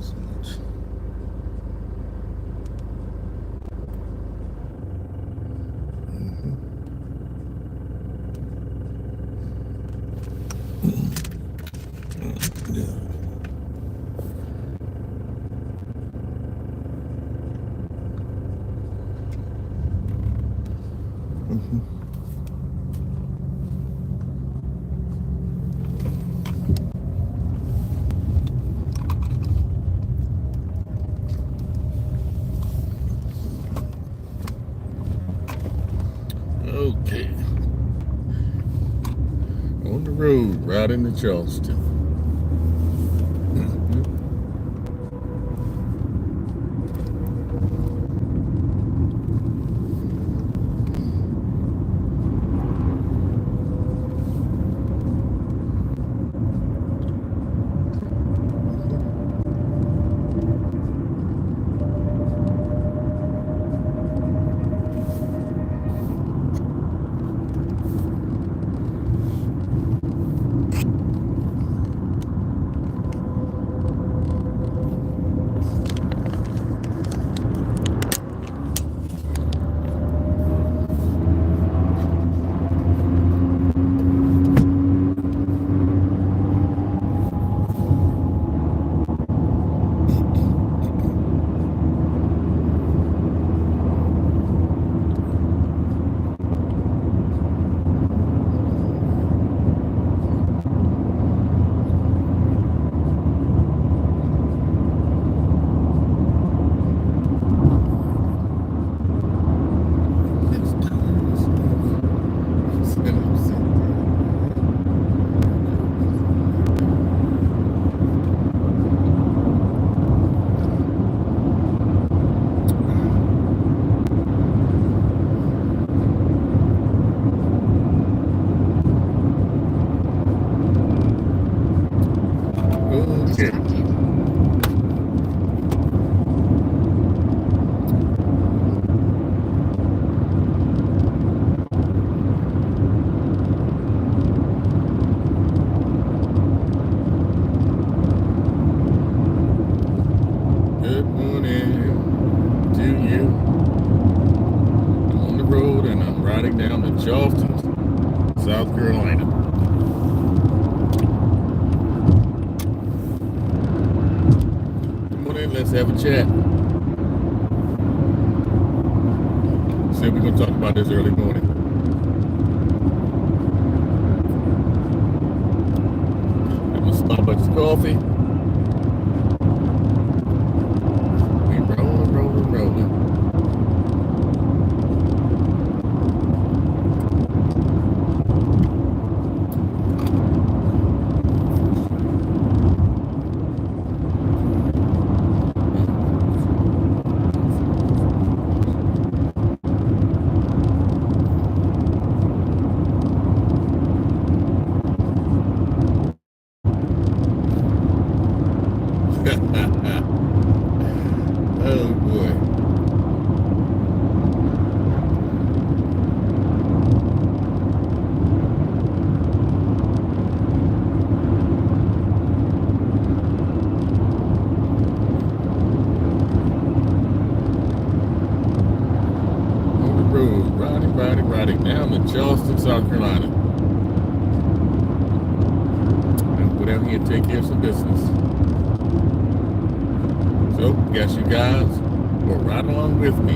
so much. Yeah. Okay. On the road, right into Charleston. Okay. Good morning to you. I'm on the road and I'm riding down to Charleston, South Carolina. Good morning, let's have a chat. See what we're going to talk about this early morning. Have a Starbucks coffee. We rolling. Oh boy. On the road, riding down to Charleston, South Carolina. And go down here and take care of some business. So, guess you guys will ride along with me.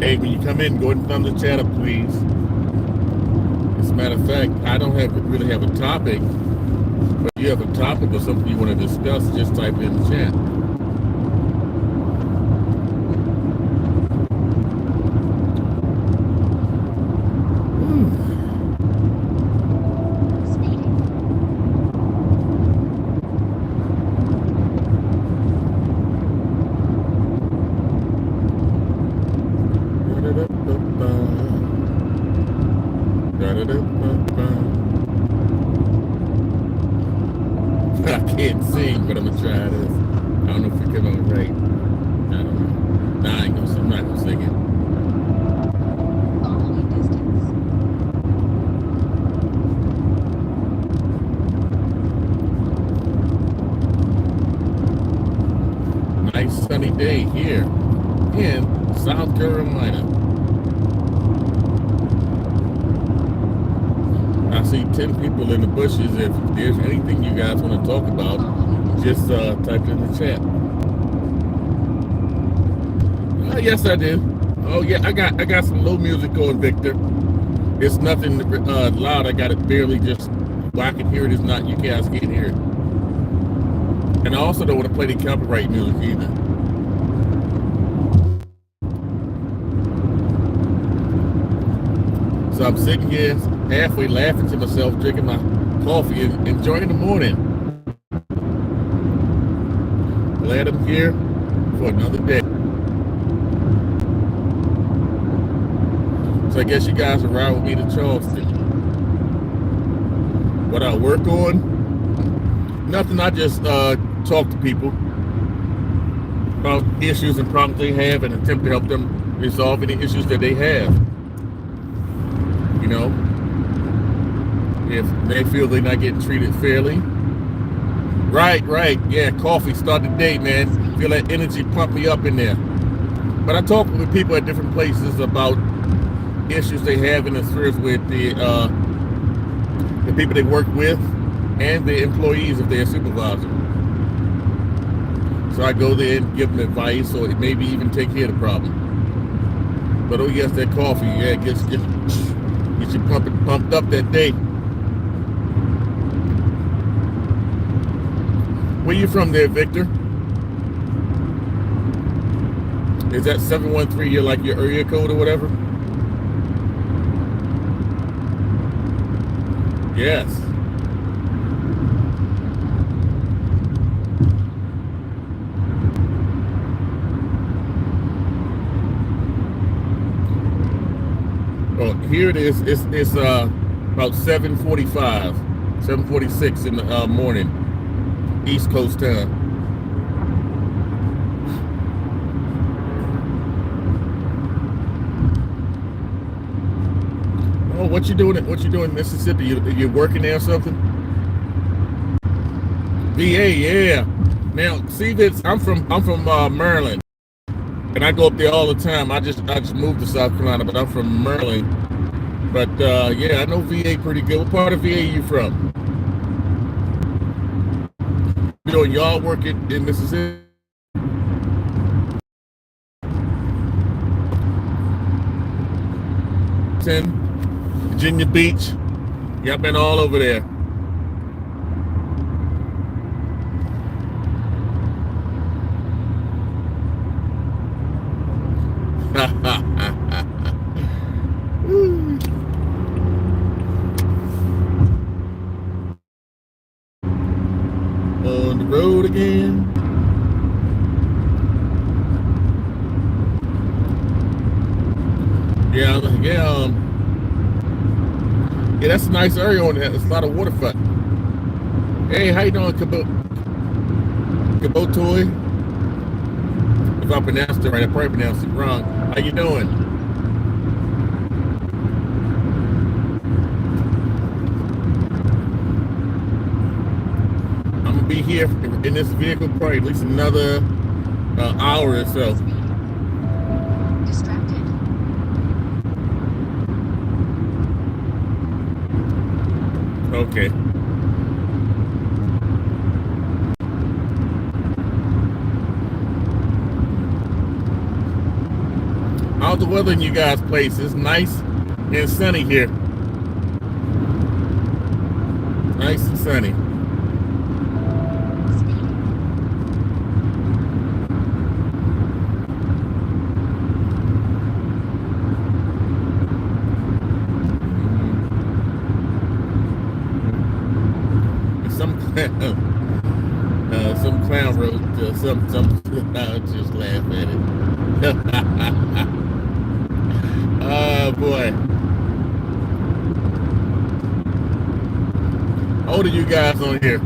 Hey, when you come in, go ahead and thumb the chat up, please. As a matter of fact, I don't really have a topic, but if you have a topic or something you want to discuss, just type it in the chat. I can't sing, but I'm gonna try this. I don't know if it come out right. I don't know. Nah, I'm not gonna sing it. Following distance. nice sunny day here in South Carolina. I see 10 people in the bushes. If there's anything you guys want to talk about, just type it in the chat. Yes, I do. Oh yeah, I got some low music on, Victor. It's nothing loud. I got it barely just where I can hear it. Is not you guys can't hear it. And I also don't want to play the copyright music either. So I'm sitting here halfway laughing to myself, drinking my coffee and enjoying the morning. Glad I'm here for another day. So I guess you guys will ride with me to Charleston. What I work on? Nothing. I just talk to people about issues and problems they have and attempt to help them resolve any issues that they have. You know, if they feel they're not getting treated fairly. Right. Yeah, coffee, start the day, man. Feel that energy pump me up in there. But I talk with people at different places about issues they have in the spheres with the people they work with and the employees if they're a supervisor. So I go there and give them advice or maybe even take care of the problem. But oh yes, that coffee, yeah, get you pumped up that day. Where you from there, Victor? Is that 713 your like your area code or whatever? Yes. Oh, here it is. It's about 7:45, 7:46 in the morning, East Coast time. Oh, what you doing? What you doing in Mississippi? You working there or something? VA, yeah. Now, see this? I'm from Maryland, and I go up there all the time. I just moved to South Carolina, but I'm from Maryland. But yeah, I know VA pretty good. What part of VA you from? You know, y'all work in Mississippi? Virginia Beach. Yeah, I've been all over there. On the road again. Yeah, that's a nice area on there. There's a lot of waterfront. Hey, how you doing, Kabotoy? If I pronounced it right, I probably pronounced it wrong. How you doing? I'm gonna be here in this vehicle probably at least another hour or so. Okay. How's the weather in you guys' place? It's nice and sunny here. Nice and sunny. Some clown wrote some I'll just laugh at it. Oh boy. How old are you guys on here?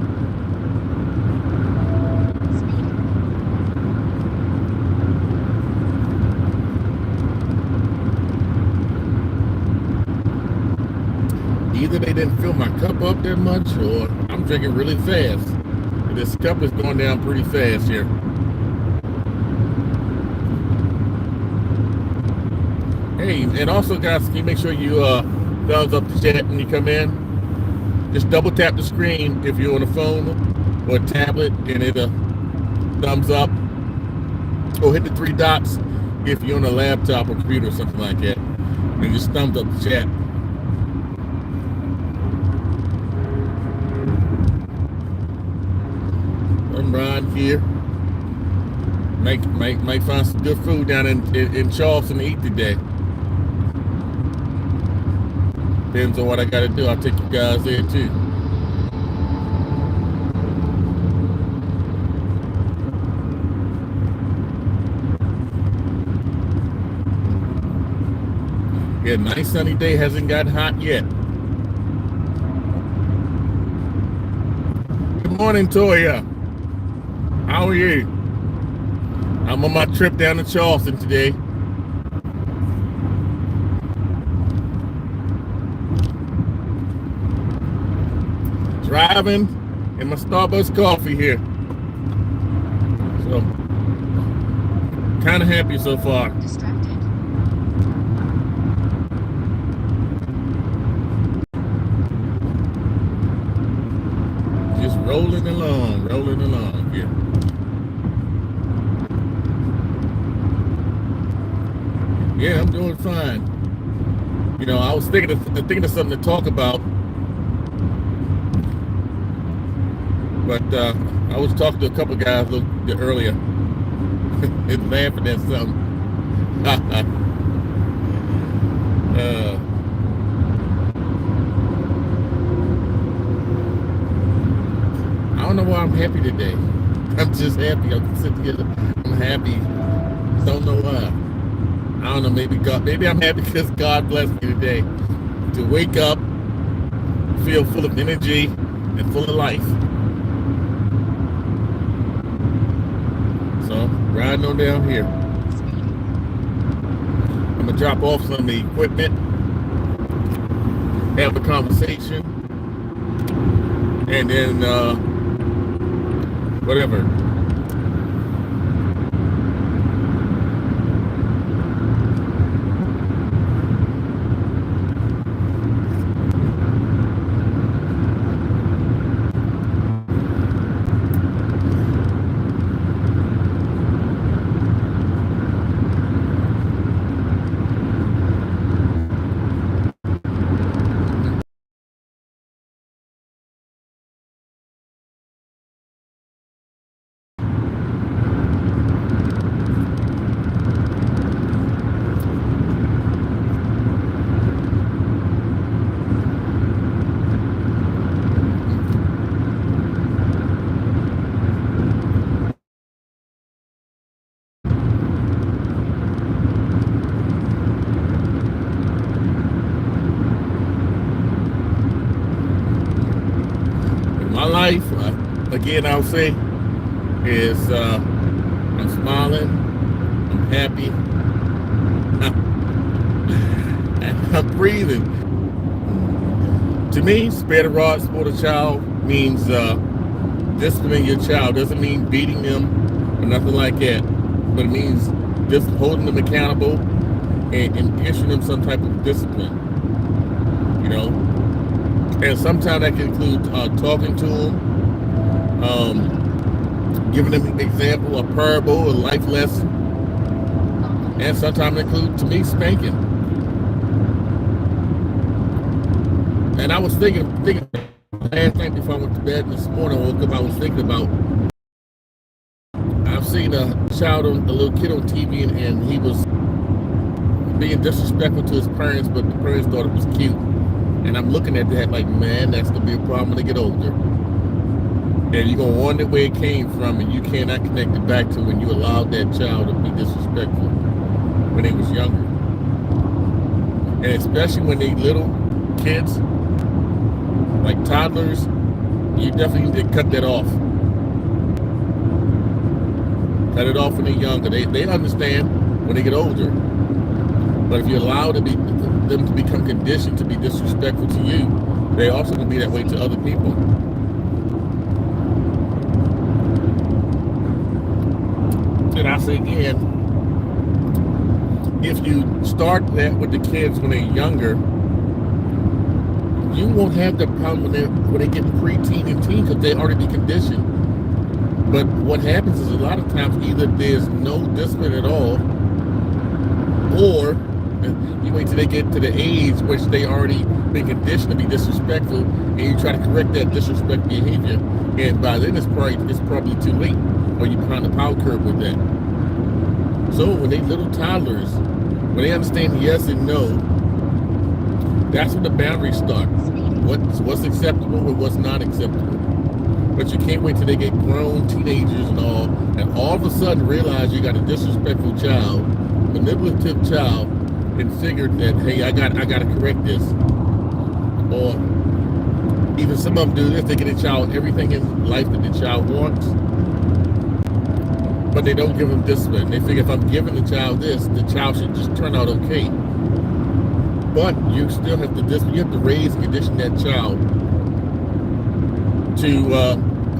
Either they didn't fill my cup up that much or I'm drinking really fast. This cup is going down pretty fast here. Hey, and also, guys, can you make sure you thumbs up the chat when you come in? Just double tap the screen if you're on a phone or a tablet, and it'll thumbs up. Or hit the three dots if you're on a laptop or computer or something like that. And just thumbs up the chat. I'm Ron here. Might find some good food down in Charleston to eat today. Depends on what I gotta do. I'll take you guys there too. Yeah, nice sunny day, hasn't gotten hot yet. Good morning, Toya. How are you? I'm on my trip down to Charleston today. Driving in my Starbucks coffee here. So, kind of happy so far. Distracted. Just rolling along here. Yeah, I'm doing fine. You know, I was thinking of something to talk about, but I was talking to a couple guys a little bit earlier and laughing at something. I don't know why I'm happy today. I'm just happy. I'm sitting here. I'm happy. Don't know why. I don't know. Maybe I'm happy because God blessed me today to wake up, feel full of energy and full of life. So riding on down here. I'm gonna drop off some of the equipment, have a conversation, and then whatever. My life, again, I'll say, is I'm smiling, I'm happy, and I'm breathing. To me, spare the rod, spoil the child means disciplining your child. Doesn't mean beating them or nothing like that, but it means just holding them accountable and issuing them some type of discipline, you know. And sometimes that can include talking to them, giving them an example, a parable, a life lesson, and sometimes it includes, to me, spanking. And I was thinking last night before I went to bed this morning, I woke up, I was thinking about, I've seen a little kid on TV, and he was being disrespectful to his parents, but the parents thought it was cute. And I'm looking at that like, man, that's going to be a problem when they get older. And you're going to wonder where it came from, and you cannot connect it back to when you allowed that child to be disrespectful when they was younger. And especially when they little kids, like toddlers, you definitely need to cut that off. Cut it off when they're younger. They understand when they get older. But if you allow them to become conditioned to be disrespectful to you, they also can be that way to other people. And I say again, if you start that with the kids when they're younger, you won't have the problem when they get preteen and teen because they already be conditioned. But what happens is a lot of times either there's no discipline at all, or you wait till they get to the age which they already been conditioned to be disrespectful, and you try to correct that disrespect behavior, and by then it's probably too late, or you're behind the power curve with that. So when they little toddlers, when they understand yes and no, that's when the boundaries start. What's acceptable and what's not acceptable. But you can't wait till they get grown, teenagers and all of a sudden realize you got a disrespectful child, manipulative child, and figure that, hey, I gotta correct this. Or even some of them do this, they get a child everything in life that the child wants, but they don't give them discipline. They figure if I'm giving the child this, the child should just turn out okay. But you still have to discipline. You have to raise and condition that child to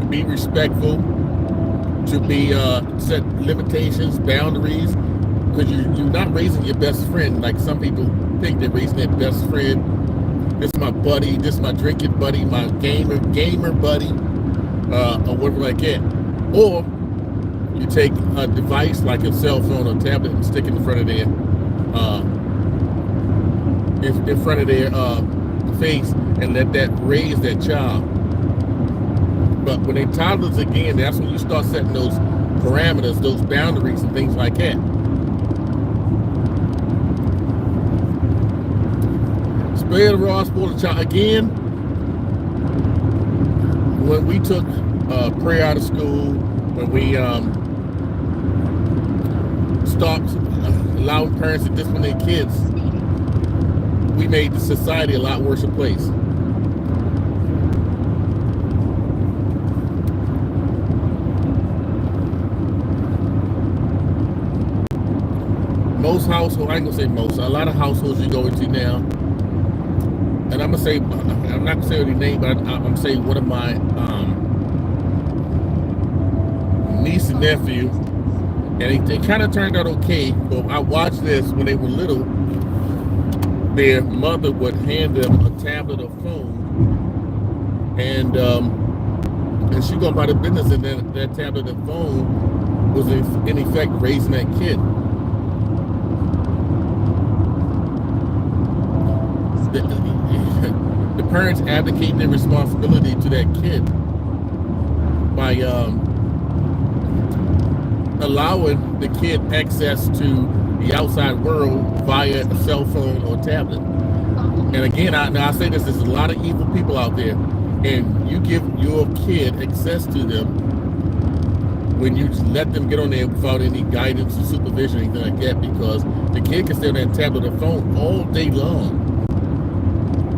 be respectful, to be set limitations, boundaries, because you're not raising your best friend like some people think they're raising their best friend. This is my buddy, this is my drinking buddy, my gamer buddy, or whatever like that. Or you take a device like a cell phone or tablet and stick it in front of their face and let that raise that child. But when they toddlers again, that's when you start setting those parameters, those boundaries and things like that. Spare the rod, spoil the child. Again, when we took prayer out of school, when we stopped allowing parents to discipline their kids, we made the society a lot worse a place. Most households, I ain't gonna say most, a lot of households you go into now, and I'm not gonna say any name, but I'm gonna say one of my niece and nephew, and they kind of turned out okay, but I watched this when they were little. Their mother would hand them a tablet or phone, and she go about her business, and then that tablet and phone was in effect raising that kid. The parents abdicate their responsibility to that kid by allowing the kid access to the outside world via a cell phone or tablet. And again, I say this, there's a lot of evil people out there, and you give your kid access to them when you just let them get on there without any guidance or supervision or anything like that, because the kid can stay on that tablet or phone all day long.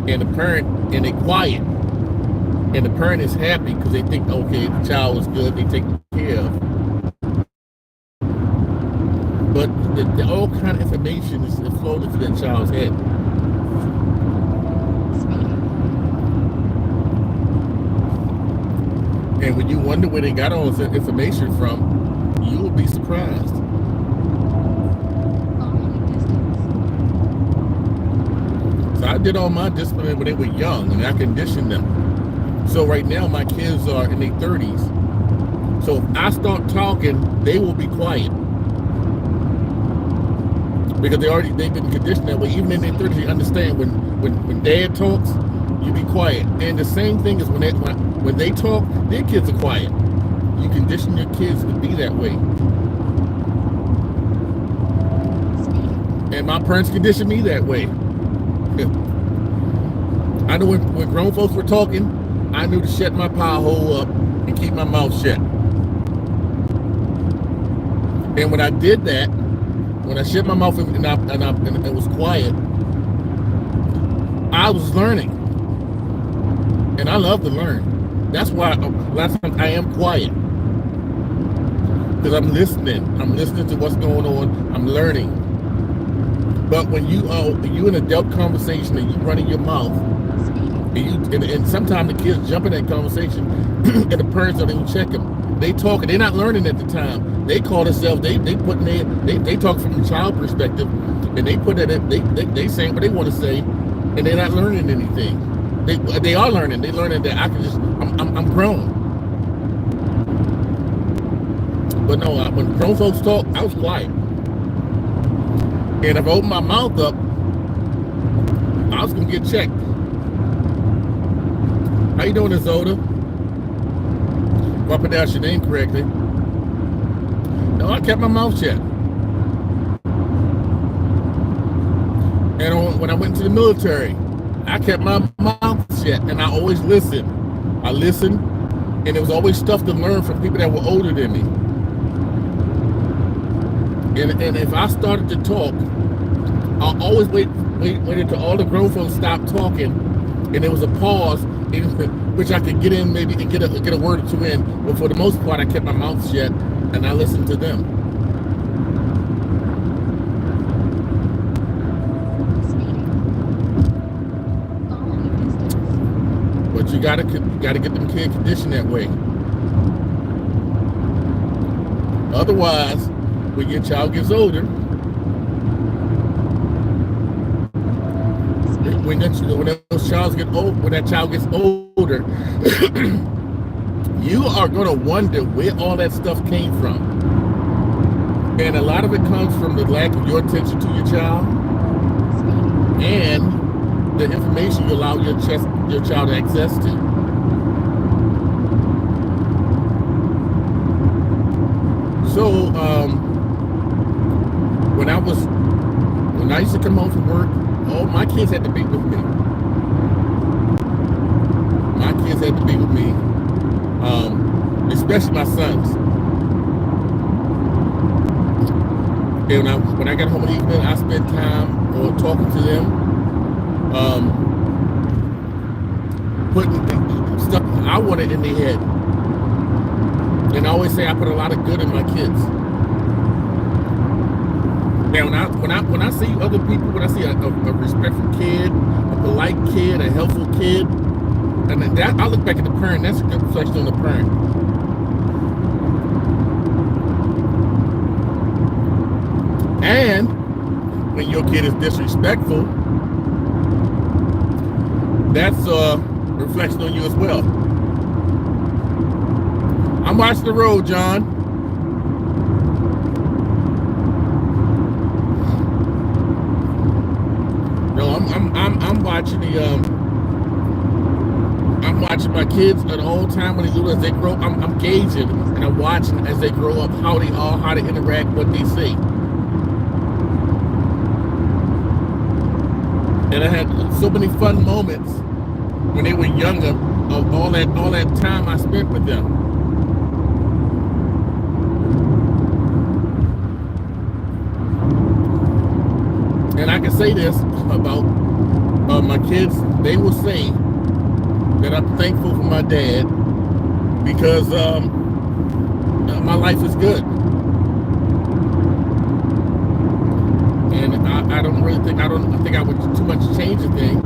And the parent, and they quiet, and the parent is happy because they think, okay, the child is good, they take care of. But all kind of information is flowing into that child's head. And when you wonder where they got all this information from, you will be surprised. So I did all my discipline when they were young, and I conditioned them. So right now my kids are in their 30s. So if I start talking, they will be quiet. Because they've been conditioned that way. Even in their 30s, they understand when dad talks, you be quiet. And the same thing is when they talk, their kids are quiet. You condition your kids to be that way. And my parents conditioned me that way. I know when grown folks were talking, I knew to shut my pie hole up and keep my mouth shut. And when I did that, when I shut my mouth and it was quiet, I was learning. And I love to learn. That's why last time I am quiet. Because I'm listening. I'm listening to what's going on. I'm learning. But when you in an adult conversation and you running your mouth, and sometimes the kids jump in that conversation and the parents don't even check them. They talk, and they're not learning at the time. They call themselves, they talk from the child perspective, and they put it. They saying what they want to say, and they're not learning anything. They are learning. They're learning that I can just. I'm grown. But no, when grown folks talk, I was quiet. And if I opened my mouth up, I was gonna get checked. How you doing, Isolde? If I pronounce your name correctly. No, I kept my mouth shut. And when I went to the military, I kept my mouth shut, and I always listened. I listened, and there was always stuff to learn from people that were older than me. And if I started to talk, I'll always wait until all the grown folks stopped talking, and there was a pause in which I could get in maybe and get a word or two in. But for the most part, I kept my mouth shut and I listened to them. But you gotta get them kids conditioned that way. Otherwise, when your child gets older, when that child gets older, you are going to wonder where all that stuff came from. And a lot of it comes from the lack of your attention to your child and the information you allow your child access to. So when I used to come home from work, all my kids had to be with me. My kids had to be with me, especially my sons. And when I got home in the evening, I spent time talking to them, putting stuff I wanted in their head. And I always say I put a lot of good in my kids. Now, when I see other people, when I see a respectful kid, a polite kid, a helpful kid, and that, I look back at the parent. That's a good reflection on the parent. And when your kid is disrespectful, that's a reflection on you as well. I'm watching the road, John. No, I'm watching I'm watching my kids at all time when they do as they grow. I'm gauging and I'm watching as they grow up how they are, how they interact, what they say. And I had so many fun moments when they were younger of all that time I spent with them. And I can say this about my kids. They will say that I'm thankful for my dad because my life is good. And I don't really think I think I would too much change a thing.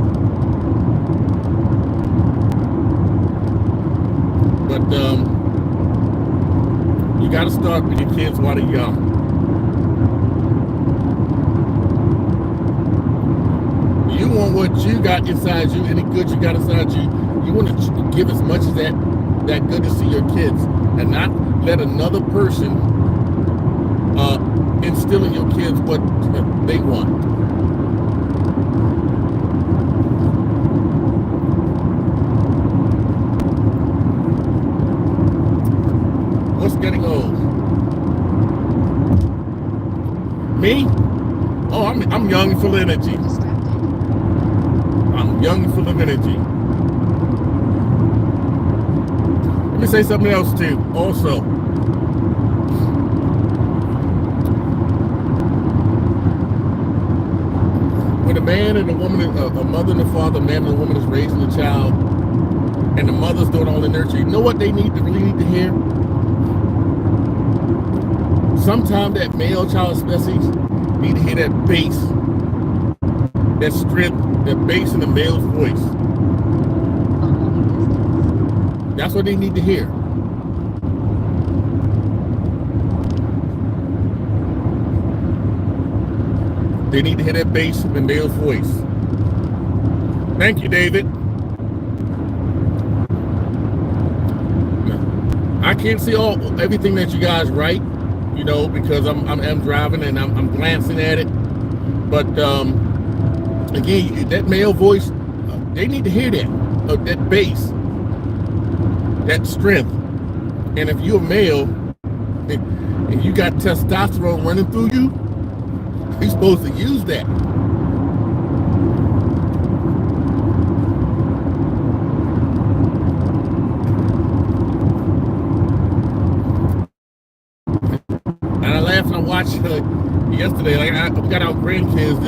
But you got to start with your kids while they're young. You want what you got inside you, any good you got inside you. You want to give as much of that goodness to your kids, and not let another person instill in your kids what they want. What's getting old? Me? Oh, I'm young and full of energy. I'm young and full of energy. Let me say something else too. Also, when a man and a woman, a mother and a father, a man and a woman is raising a child, and the mother's doing all the nurturing, you know what they really need to hear? Sometimes that male child especially need to hear that bass, that strength, that bass in the male's voice. That's what they need to hear. They need to hear that bass in the male's voice. Thank you, David. I can't see everything that you guys write, you know, because I'm driving and I'm glancing at it. But again, that male voice, they need to hear that, that bass, that strength. And if you're a male and you got testosterone running through you, you're supposed to use that. And I laughed and I watched yesterday. Like we got our grandkids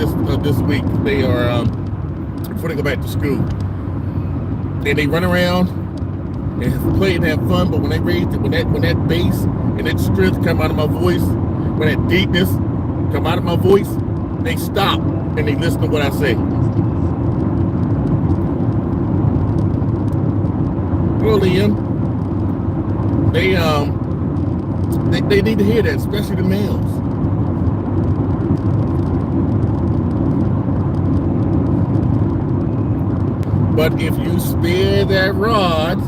this week. They are before they go back to school, and they run around and play and have fun. But when they raise when that bass and that strength come out of my voice, when that deepness come out of my voice, they stop and they listen to what I say. Hello, Liam. They need to hear that, especially the males. But if you spare that rod,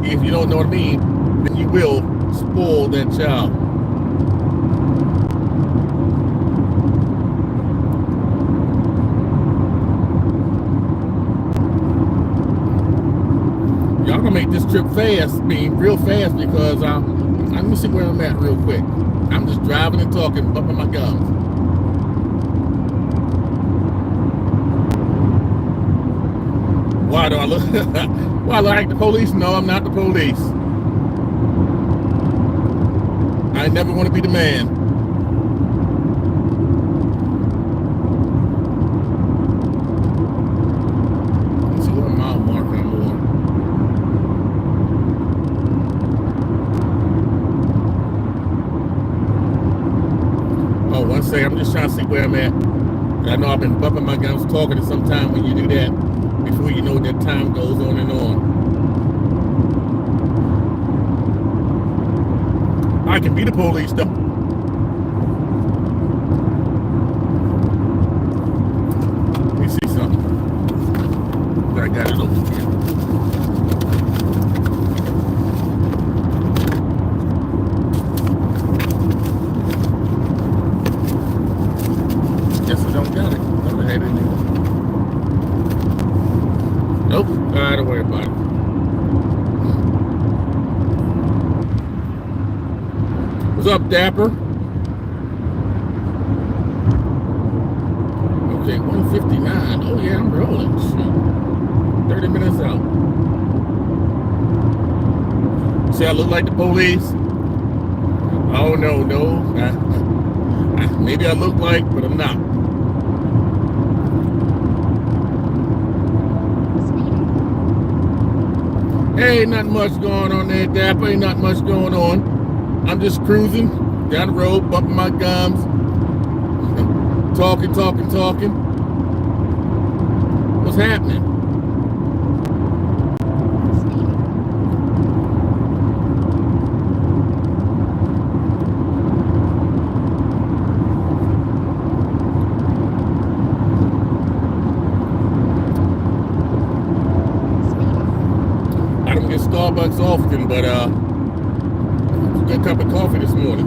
if you don't know what I mean, then you will spoil that child. Y'all gonna make this trip fast, real fast, because let me see where I'm at real quick. I'm just driving and talking, bumping my gums. Why do I look? Why I look like the police? No, I'm not the police. I never want to be the man. Let's see what mile marker I'm on. Oh, one second. I'm just trying to see where I'm at. I know I've been bumping my gums talking, and sometimes when you do that, before you know that time goes on and on. I can be the police though. Let me see something. I got it over here. Guess I don't got it. Never had it anymore. Nope, don't worry about it. What's up, Dapper? Okay, 1:59. Oh yeah, I'm rolling. Shoot. 30 minutes out. See, I look like the police? Oh no. Maybe I look like, but I'm not. Hey, not much going on there, Dapper. Ain't not much going on. I'm just cruising down the road, bumping my gums, talking. What's happening? I don't get Starbucks often, but good cup of coffee this morning.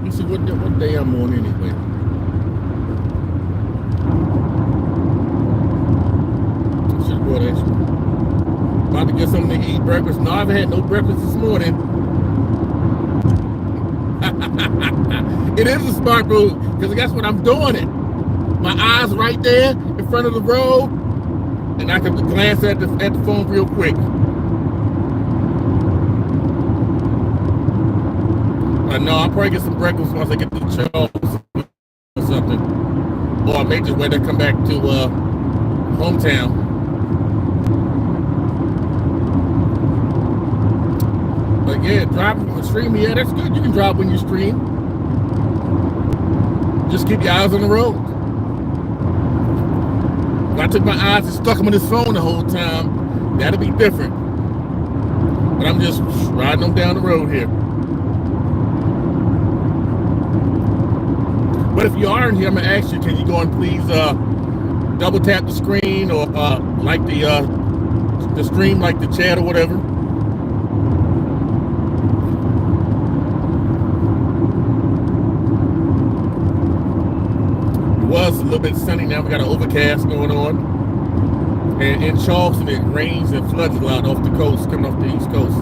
Let's see what day I'm on anyway. Should go that. About to get something to eat breakfast. No, I haven't had no breakfast this morning. It is a smart move, because guess what? I'm doing it. My eyes right there in front of the road, and I can glance at the phone real quick. No, I'll probably get some breakfast once I get to Charleston or something. Or I may just wait to come back to hometown. But yeah, driving from the stream, yeah, that's good. You can drive when you stream. Just keep your eyes on the road. If I took my eyes and stuck them on this phone the whole time, that'd be different. But I'm just riding them down the road here. But if you are in here, I'm gonna ask you, can you go and please double tap the screen or like the stream, like the chat or whatever. It was a little bit sunny. Now we got an overcast going on. And in Charleston, it rains and floods a lot off the coast, coming off the East Coast.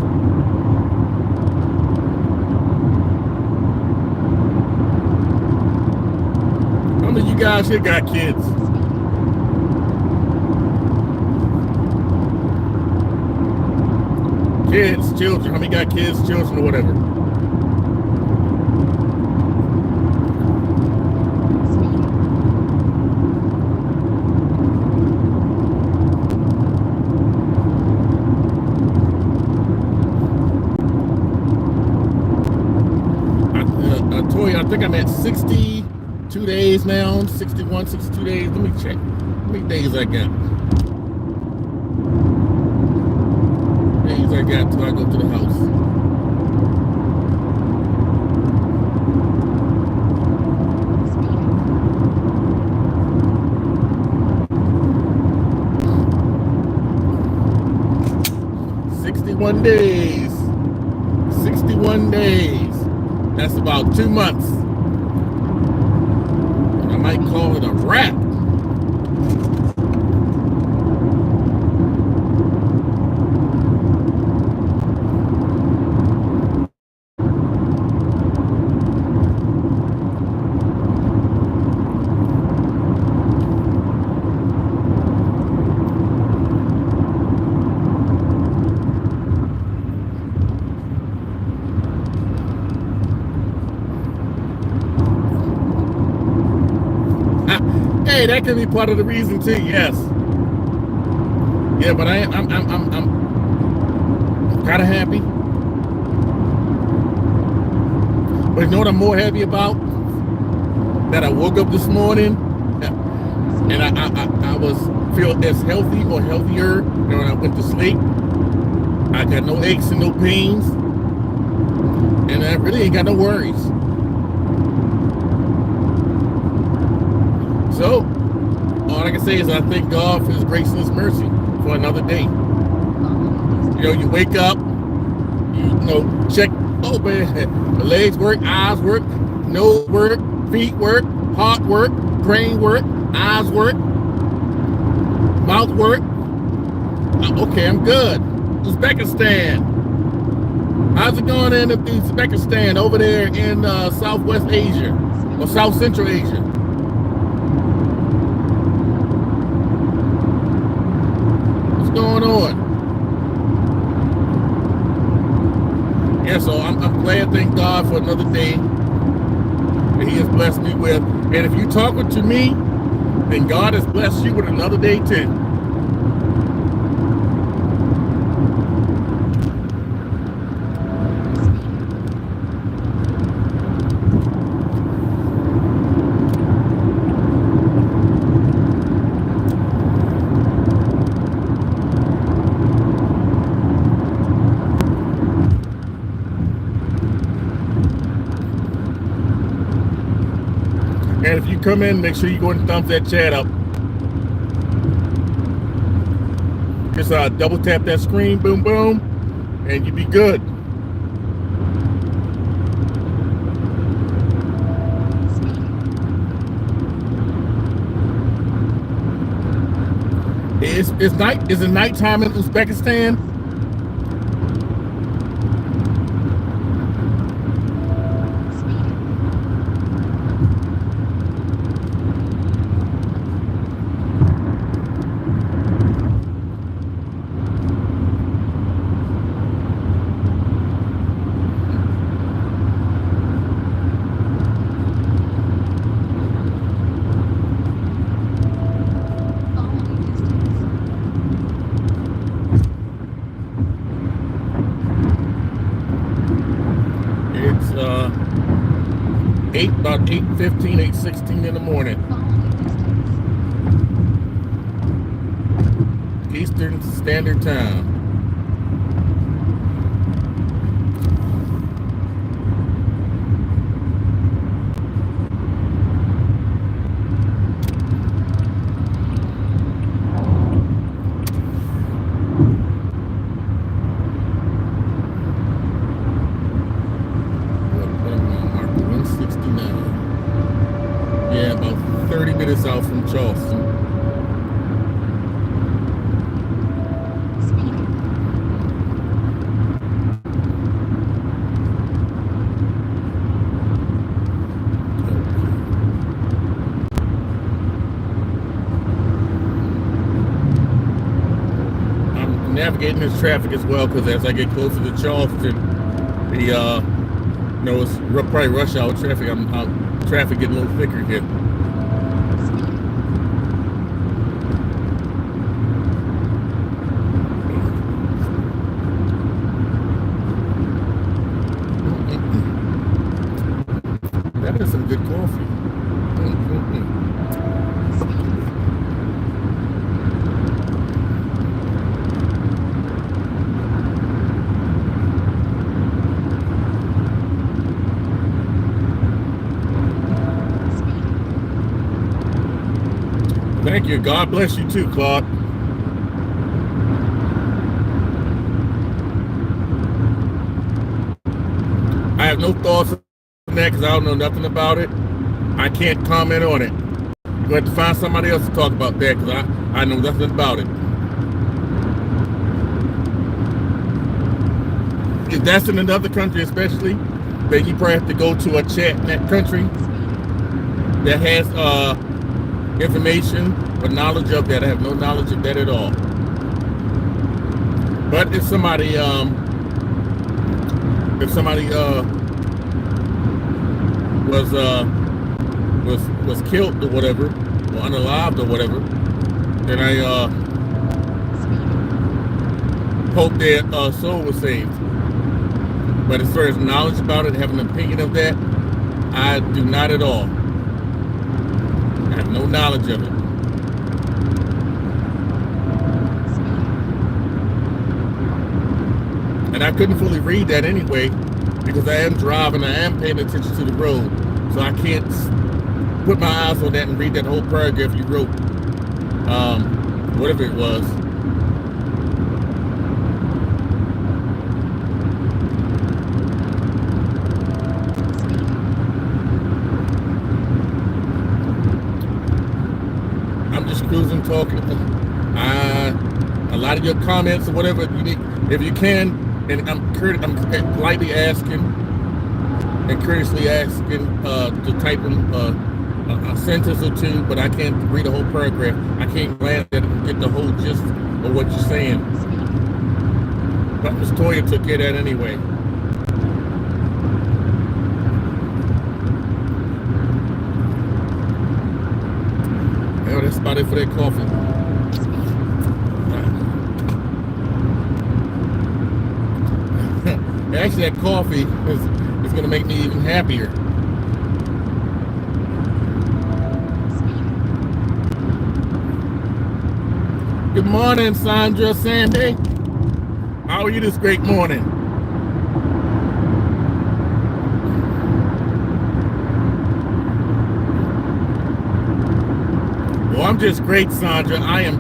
How many of you guys here got kids? Kids, children. How many got kids, children, or whatever? I think I'm at 62 days now, 61, 62 days. Let me check how many days I got. Days I got till I go to the house. Days. 61 days. That's about 2 months. And I might call it a wrap. Hey, that could be part of the reason too. Yes. Yeah, but I'm kind of happy. But you know what I'm more happy about? That I woke up this morning and I feel as healthy or healthier than when I went to sleep. I got no aches and no pains, and I really ain't got no worries. So, all I can say is I thank God for His grace and His mercy for another day. You know, you wake up, you check, oh man, the legs work, eyes work, nose work, feet work, heart work, brain work, eyes work, mouth work. Okay, I'm good. Uzbekistan. How's it going in Uzbekistan over there in Southwest Asia or South Central Asia? Going on. Yeah, so I'm glad, thank God for another day that He has blessed me with. And if you talking to me, then God has blessed you with another day too. And if you come in, make sure you go and thumbs that chat up. Just double tap that screen, boom, boom, and you be good. Is it nighttime in Uzbekistan? About 8:15, 8:16 in the morning. Eastern Standard Time. minutes out from Charleston. I'm navigating this traffic as well, because as I get closer to Charleston, the it's probably rush hour traffic. Traffic getting a little thicker here. That is some good coffee. Thank you. God bless you too, Claude. I have no thoughts on that because I don't know nothing about it. I can't comment on it. You're going to have to find somebody else to talk about that, because I know nothing about it. If that's in another country especially, then you probably have to go to a chat in that country that has information or knowledge of that. I have no knowledge of that at all. But if somebody was killed or whatever, or unalived or whatever, then I hope their soul was saved. But as far as knowledge about it, having an opinion of that, I do not at all. I have no knowledge of it. And I couldn't fully read that anyway, because I am driving, I am paying attention to the road. So I can't put my eyes on that and read that whole paragraph you wrote, whatever it was. I'm just cruising, talking. A lot of your comments or whatever you need, if you can, and I'm politely asking and courteously asking to type in a sentence or two, but I can't read a whole paragraph. I can't glance at it and get the whole gist of what you're saying. But Ms. Toya took care of that anyway. Oh, that's about it for that coffee. Actually, that coffee is going to make me even happier. Good morning, Sandra, Sandy. How are you this great morning? Well, I'm just great, Sandra. I am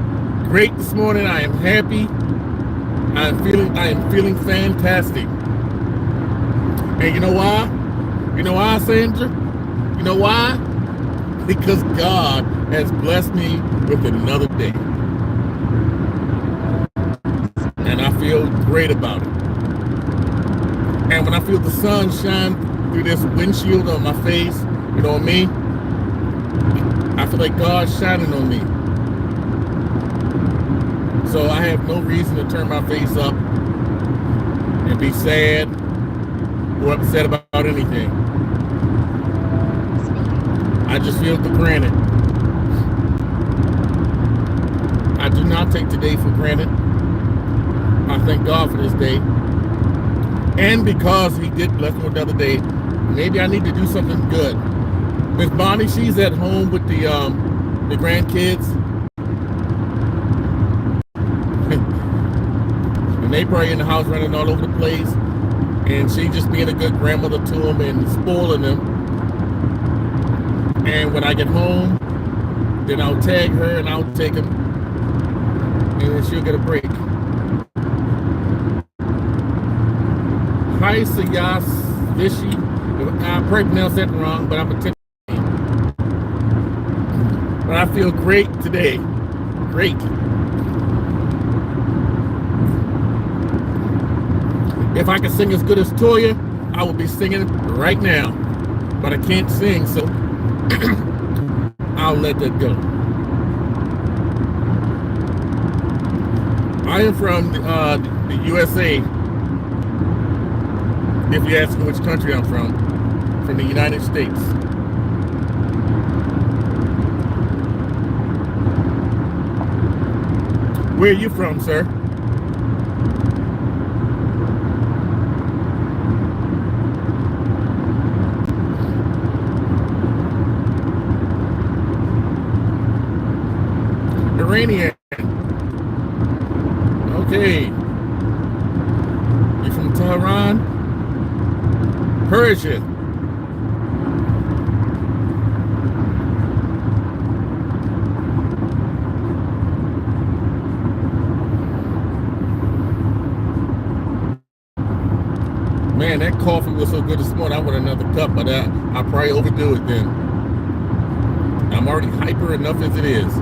great this morning. I am happy. I am feeling fantastic. And you know why? You know why, Sandra? You know why? Because God has blessed me with another day. And I feel great about it. And when I feel the sun shine through this windshield on my face, you know what I mean? I feel like God's shining on me. So I have no reason to turn my face up and be sad or upset about anything. I just feel for granted. I do not take today for granted. I thank God for this day. And because he did bless me with another day, maybe I need to do something good. Miss Bonnie, she's at home with the grandkids. And they probably in the house running all over the place. And she just being a good grandmother to them and spoiling them. And when I get home, then I'll tag her and I'll take them. And then she'll get a break. Hi, Sayas Vishi. I probably pronounced that wrong, but I'm attempting. But I feel great today. Great. If I could sing as good as Toya, I would be singing right now. But I can't sing, so I'll let that go. I am from the USA. If you ask me which country I'm from the United States. Where are you from, sir? Iranian. Okay. You from Tehran? Persia. Man, that coffee was so good this morning. I want another cup, but I'll probably overdo it then. I'm already hyper enough as it is.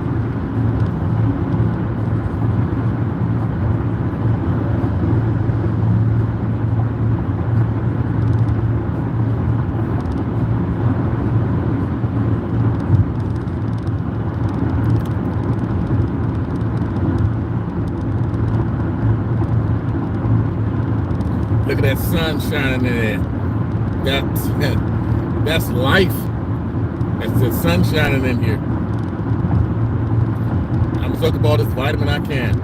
Look at that sun shining in there. That's life. That's the sun shining in here. I'm gonna talk about this vitamin I can.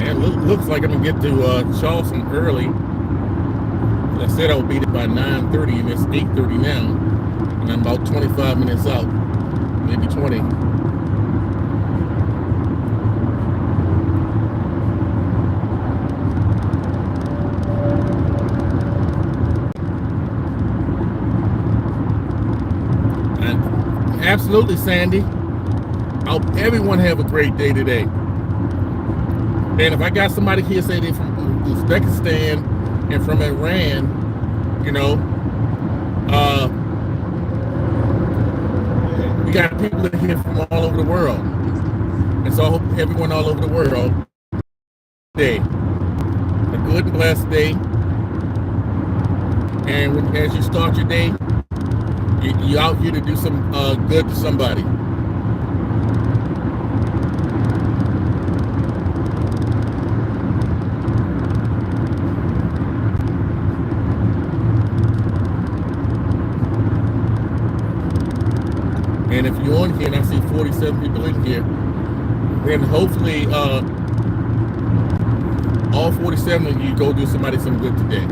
And looks like I'm gonna get to Charleston early. I said I would be there by 9:30, and it's 8:30 now, and I'm about 25 minutes out, maybe 20. And absolutely, Sandy. I hope everyone have a great day today. And if I got somebody here say they're from Uzbekistan and from Iran, you know, we got people in here from all over the world. And so I hope everyone all over the world today, a good and blessed day. And as you start your day, you're out here to do some good to somebody. And if you're on here and I see 47 people in here, then hopefully all 47 of you go do somebody some good today.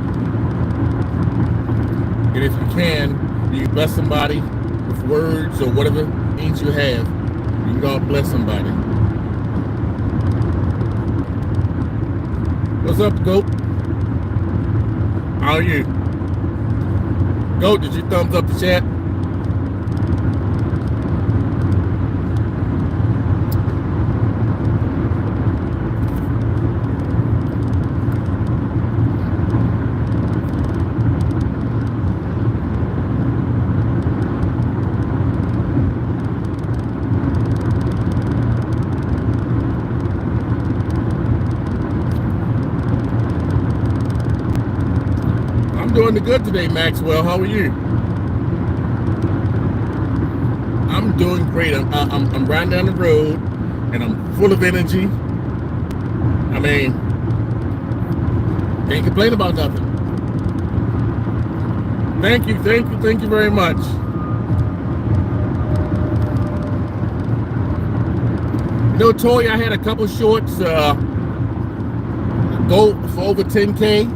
And if you can, you bless somebody with words or whatever means you have. You can God bless somebody. What's up, Goat? How are you? Goat, did you thumbs up the chat? Doing the good today, Maxwell. How are you? I'm doing great. I'm riding down the road and I'm full of energy. I mean, can't complain about nothing. Thank you very much. You know, Toy, I had a couple shorts go for over 10K.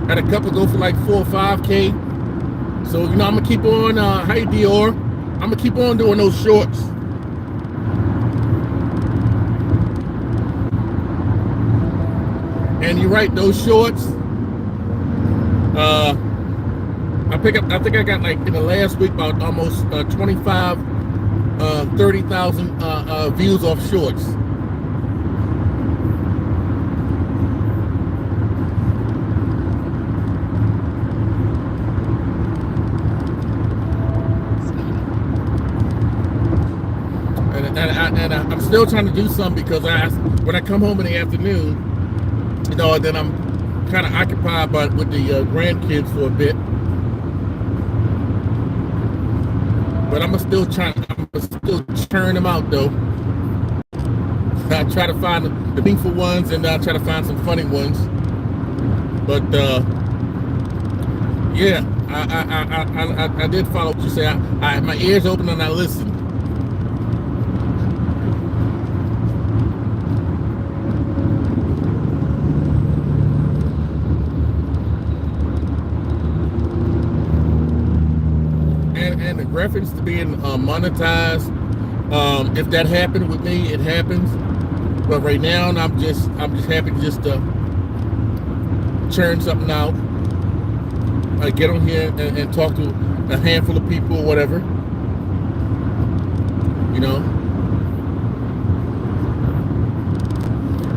Had a couple go for like 4 or 5K. So, you know, I'm gonna keep on, hey Dior, I'm gonna keep on doing those shorts. And you're right, those shorts, I think I got like in the last week about almost 25 30,000 views off shorts. And I'm still trying to do something because when I come home in the afternoon, you know, then I'm kind of occupied with the grandkids for a bit. But I'm still churn them out though. I try to find the meaningful ones, and I try to find some funny ones. But yeah, I did follow what you say. My ears open and I listen. And the reference to being monetized, if that happened with me, it happens. But right now, I'm just happy to just churn something out. Get on here and talk to a handful of people or whatever. You know.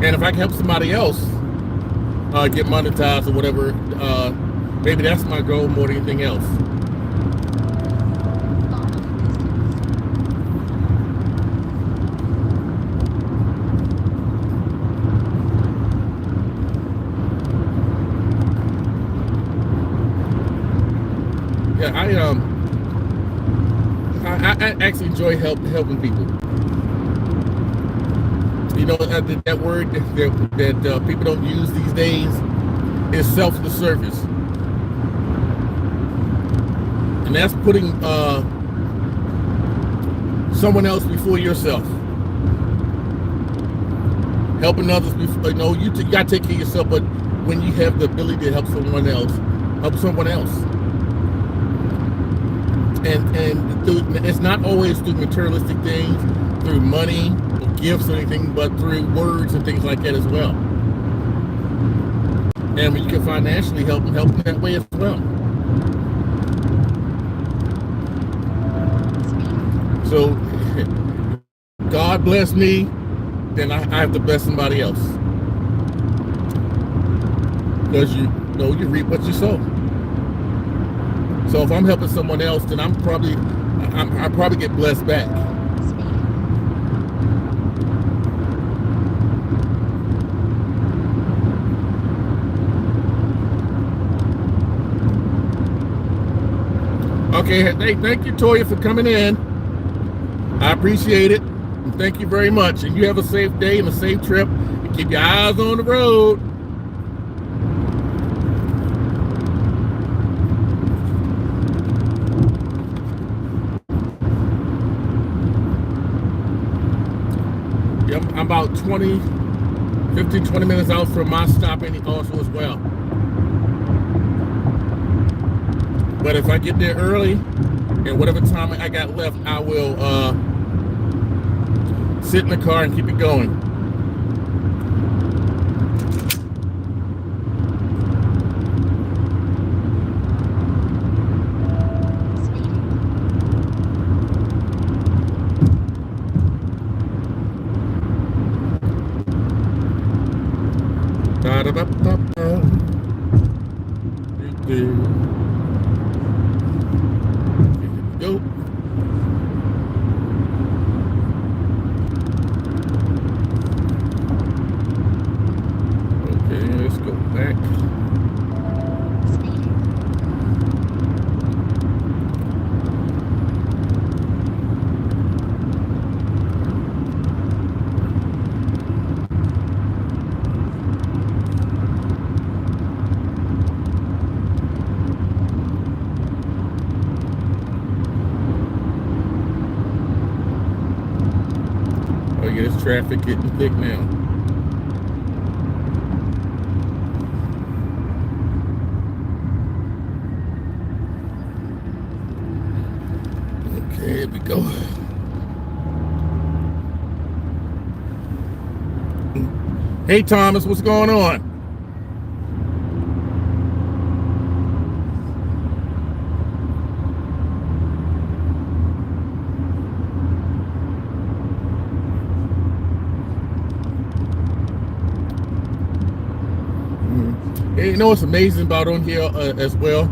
And if I can help somebody else get monetized or whatever, maybe that's my goal more than anything else. Yeah, I actually enjoy helping people. You know, that word that people don't use these days is self-service, and that's putting someone else before yourself. Helping others before, you know, you gotta take care of yourself, but when you have the ability to help someone else, help someone else. And it's not always through materialistic things, through money or gifts or anything, but through words and things like that as well. And when you can financially help them that way as well. So God bless me, then I have to bless somebody else. Because you know you reap what you sow. So if I'm helping someone else, then I probably get blessed back. Okay, hey, thank you, Toya, for coming in. I appreciate it. And thank you very much. And you have a safe day and a safe trip. And keep your eyes on the road. I'm about 15, 20 minutes out from my stopping also as well. But if I get there early, and whatever time I got left, I will sit in the car and keep it going. Go. Okay, let's go back. This traffic getting thick now. Okay, here we go. Hey Thomas, what's going on? You know what's amazing about on here as well?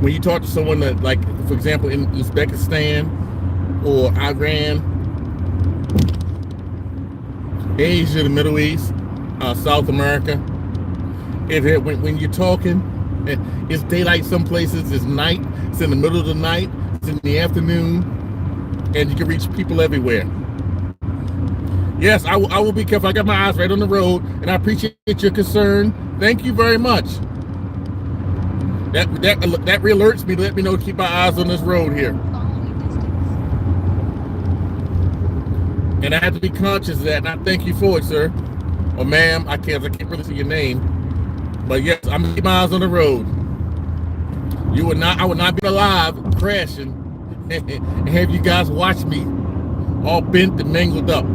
When you talk to someone that, like, for example, in Uzbekistan or Iran, Asia, the Middle East, South America, when you're talking, it's daylight some places, it's night, it's in the middle of the night, it's in the afternoon, and you can reach people everywhere. Yes, I will be careful. I got my eyes right on the road, and I appreciate your concern. Thank you very much. That re-alerts me to let me know to keep my eyes on this road here. And I have to be conscious of that, and I thank you for it, sir. Or ma'am, I can't really see your name. But yes, I'm gonna keep my eyes on the road. I would not be alive crashing and have you guys watch me all bent and mangled up.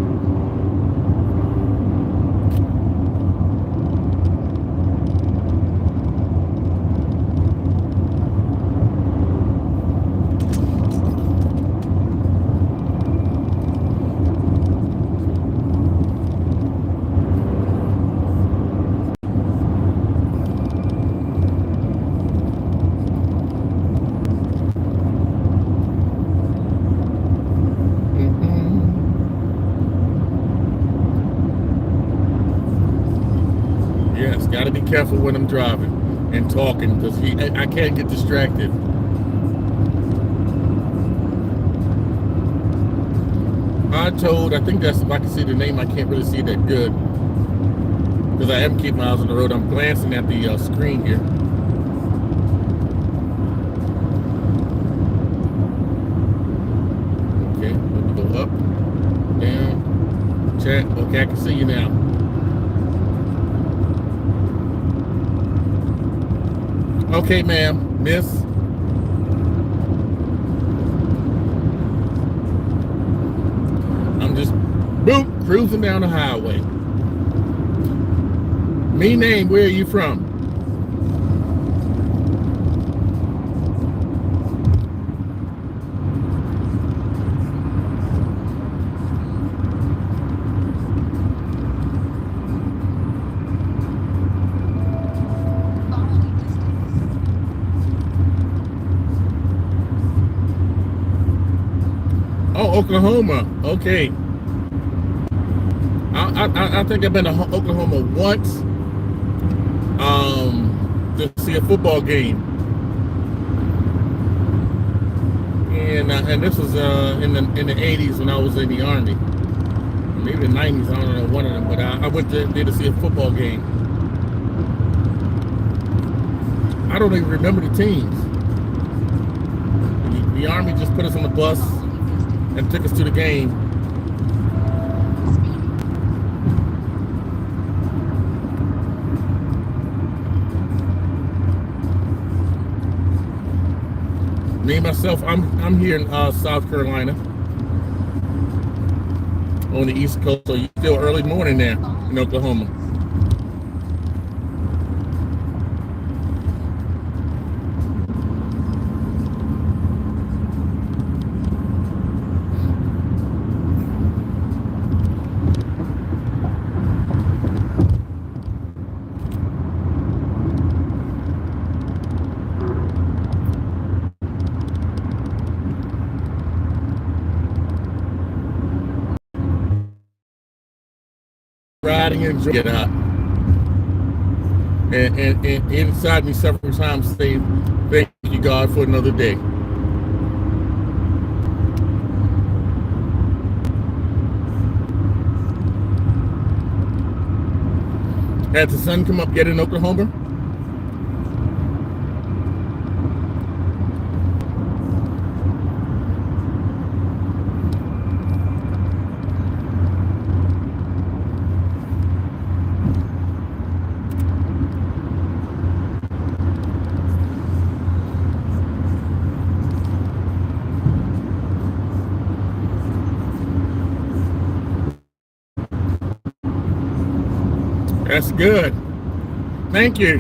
Got to be careful when I'm driving and talking, because I can't get distracted. I think that's, if I can see the name, I can't really see that good, because I am keeping my eyes on the road. I'm glancing at the screen here. Okay, let me go up, down, chat. Okay, I can see you now. Okay, ma'am, miss. I'm just, boom, cruising down the highway. Me name, where are you from? Oh, Oklahoma. Okay. I think I've been to Oklahoma once to see a football game, and this was in the 80s when I was in the Army, maybe the 90s. I don't know, one of them. But I went there to see a football game. I don't even remember the teams. The Army just put us on the bus and took us to the game. Me, myself, I'm here in South Carolina on the East Coast, so it's still early morning there in Oklahoma. Riding and get out, and inside me several times saying, "Thank you, God, for another day." Had the sun come up yet in Oklahoma? That's good. Thank you.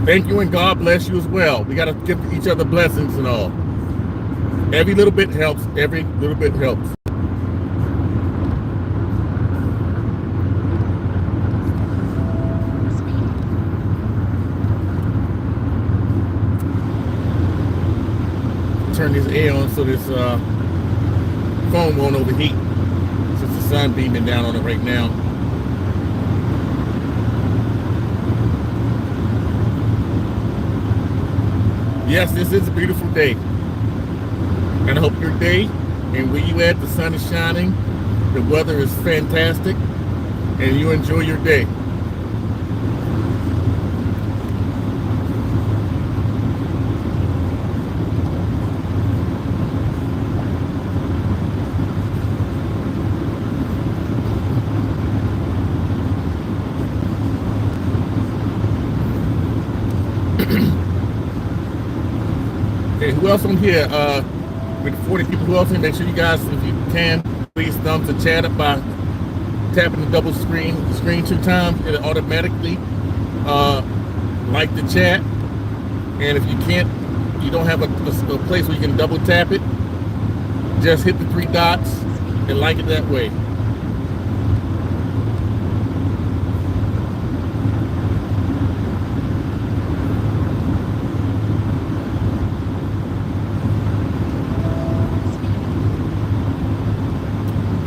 Thank you, and God bless you as well. We got to give each other blessings and all. Every little bit helps. Every little bit helps. turn this air on so this phone won't overheat, since the sun beaming down on it right now. Yes, this is a beautiful day, and I hope your day, and where you at, the sun is shining, the weather is fantastic, and you enjoy your day. Okay, who else on here? With 40 people, who else? Make sure you guys, if you can, please thumbs the chat up by tapping the double screen 2 times. It'll automatically like the chat. And if you can't, you don't have a place where you can double tap it, just hit the 3 dots and like it that way.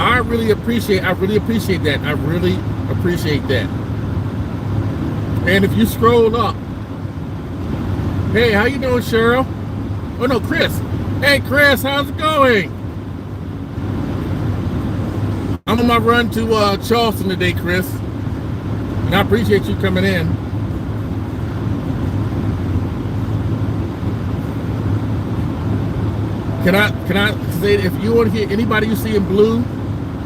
I really appreciate that. I really appreciate that. And if you scroll up, hey, how you doing, Cheryl? Oh no, Chris. Hey, Chris, how's it going? I'm on my run to Charleston today, Chris, and I appreciate you coming in. Can I say, if you want to hear anybody you see in blue,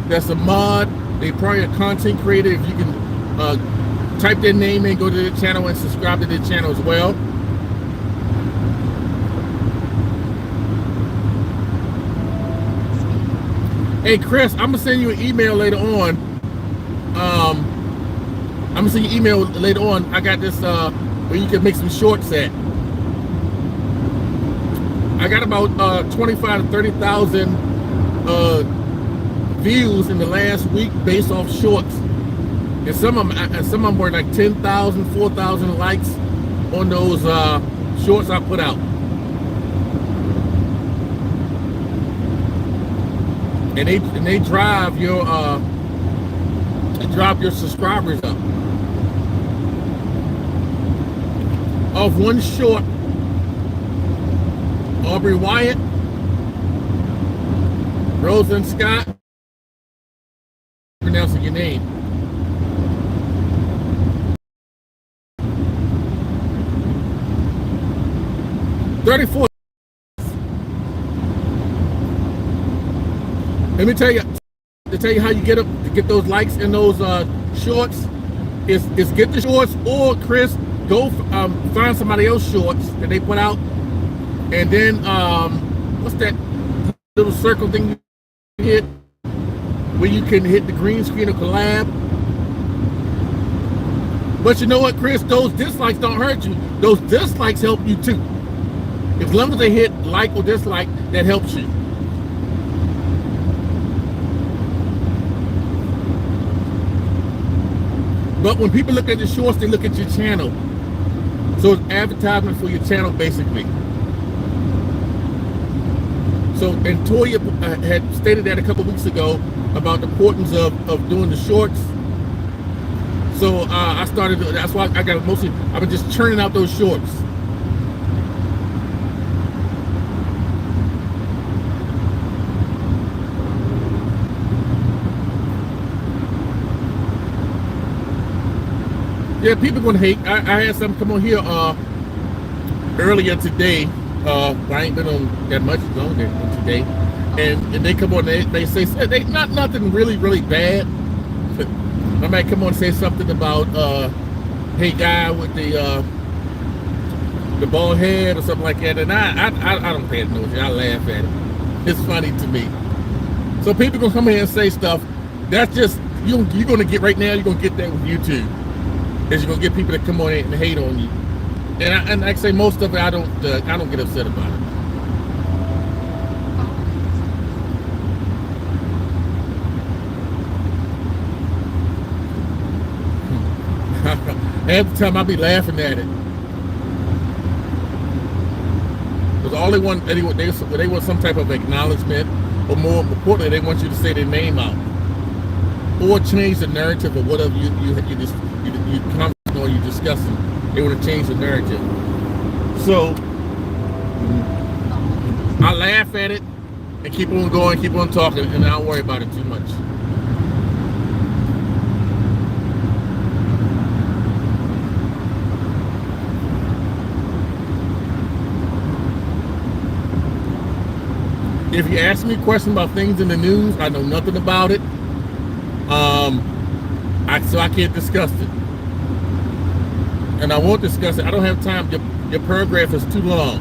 that's a mod, they probably a content creator. If you can type their name in, go to their channel and subscribe to their channel as well. Hey Chris, I'm gonna send you an email later on. I'm gonna send you an email later on. I got this where you can make some shorts at. I got about 25 to 30,000 views in the last week based off shorts, and some of them were like 10,000, 4,000 likes on those shorts I put out. And they drive your subscribers up. Off one short, Aubrey Wyatt, Rosen Scott, pronouncing your name. $34. Let me tell you how you get those likes in those shorts is get the shorts, or Chris, go find somebody else shorts that they put out, and then what's that little circle thing you hit where you can hit the green screen or collab? But you know what, Chris, those dislikes don't hurt you. Those dislikes help you too. As long as they hit like or dislike, that helps you. But when people look at the shorts, they look at your channel. So it's advertisement for your channel, basically. So, and Toya had stated that a couple weeks ago about the importance of doing the shorts. So I started, that's why I got mostly, I've been just churning out those shorts. Yeah, people gonna hate. I had some come on here earlier today. I ain't been on that much longer today, and they come on. They say they not nothing really bad. But I might come on and say something about hey guy with the bald head or something like that, and I don't pay attention. I laugh at it. It's funny to me. So people gonna come here and say stuff. That's just you're gonna get right now. You're gonna get that with YouTube. Is you're gonna get people to come on and hate on you, and like I say, most of it I don't get upset about it. Half the time I be laughing at it. because all they want some type of acknowledgement, or more importantly, they want you to say their name out or change the narrative of whatever you conversing or you discussing. They want to change the narrative. So I laugh at it and keep on going, keep on talking, and I don't worry about it too much. If you ask me a question about things in the news, I know nothing about it. So I can't discuss it. And I won't discuss it. I don't have time. Your paragraph is too long.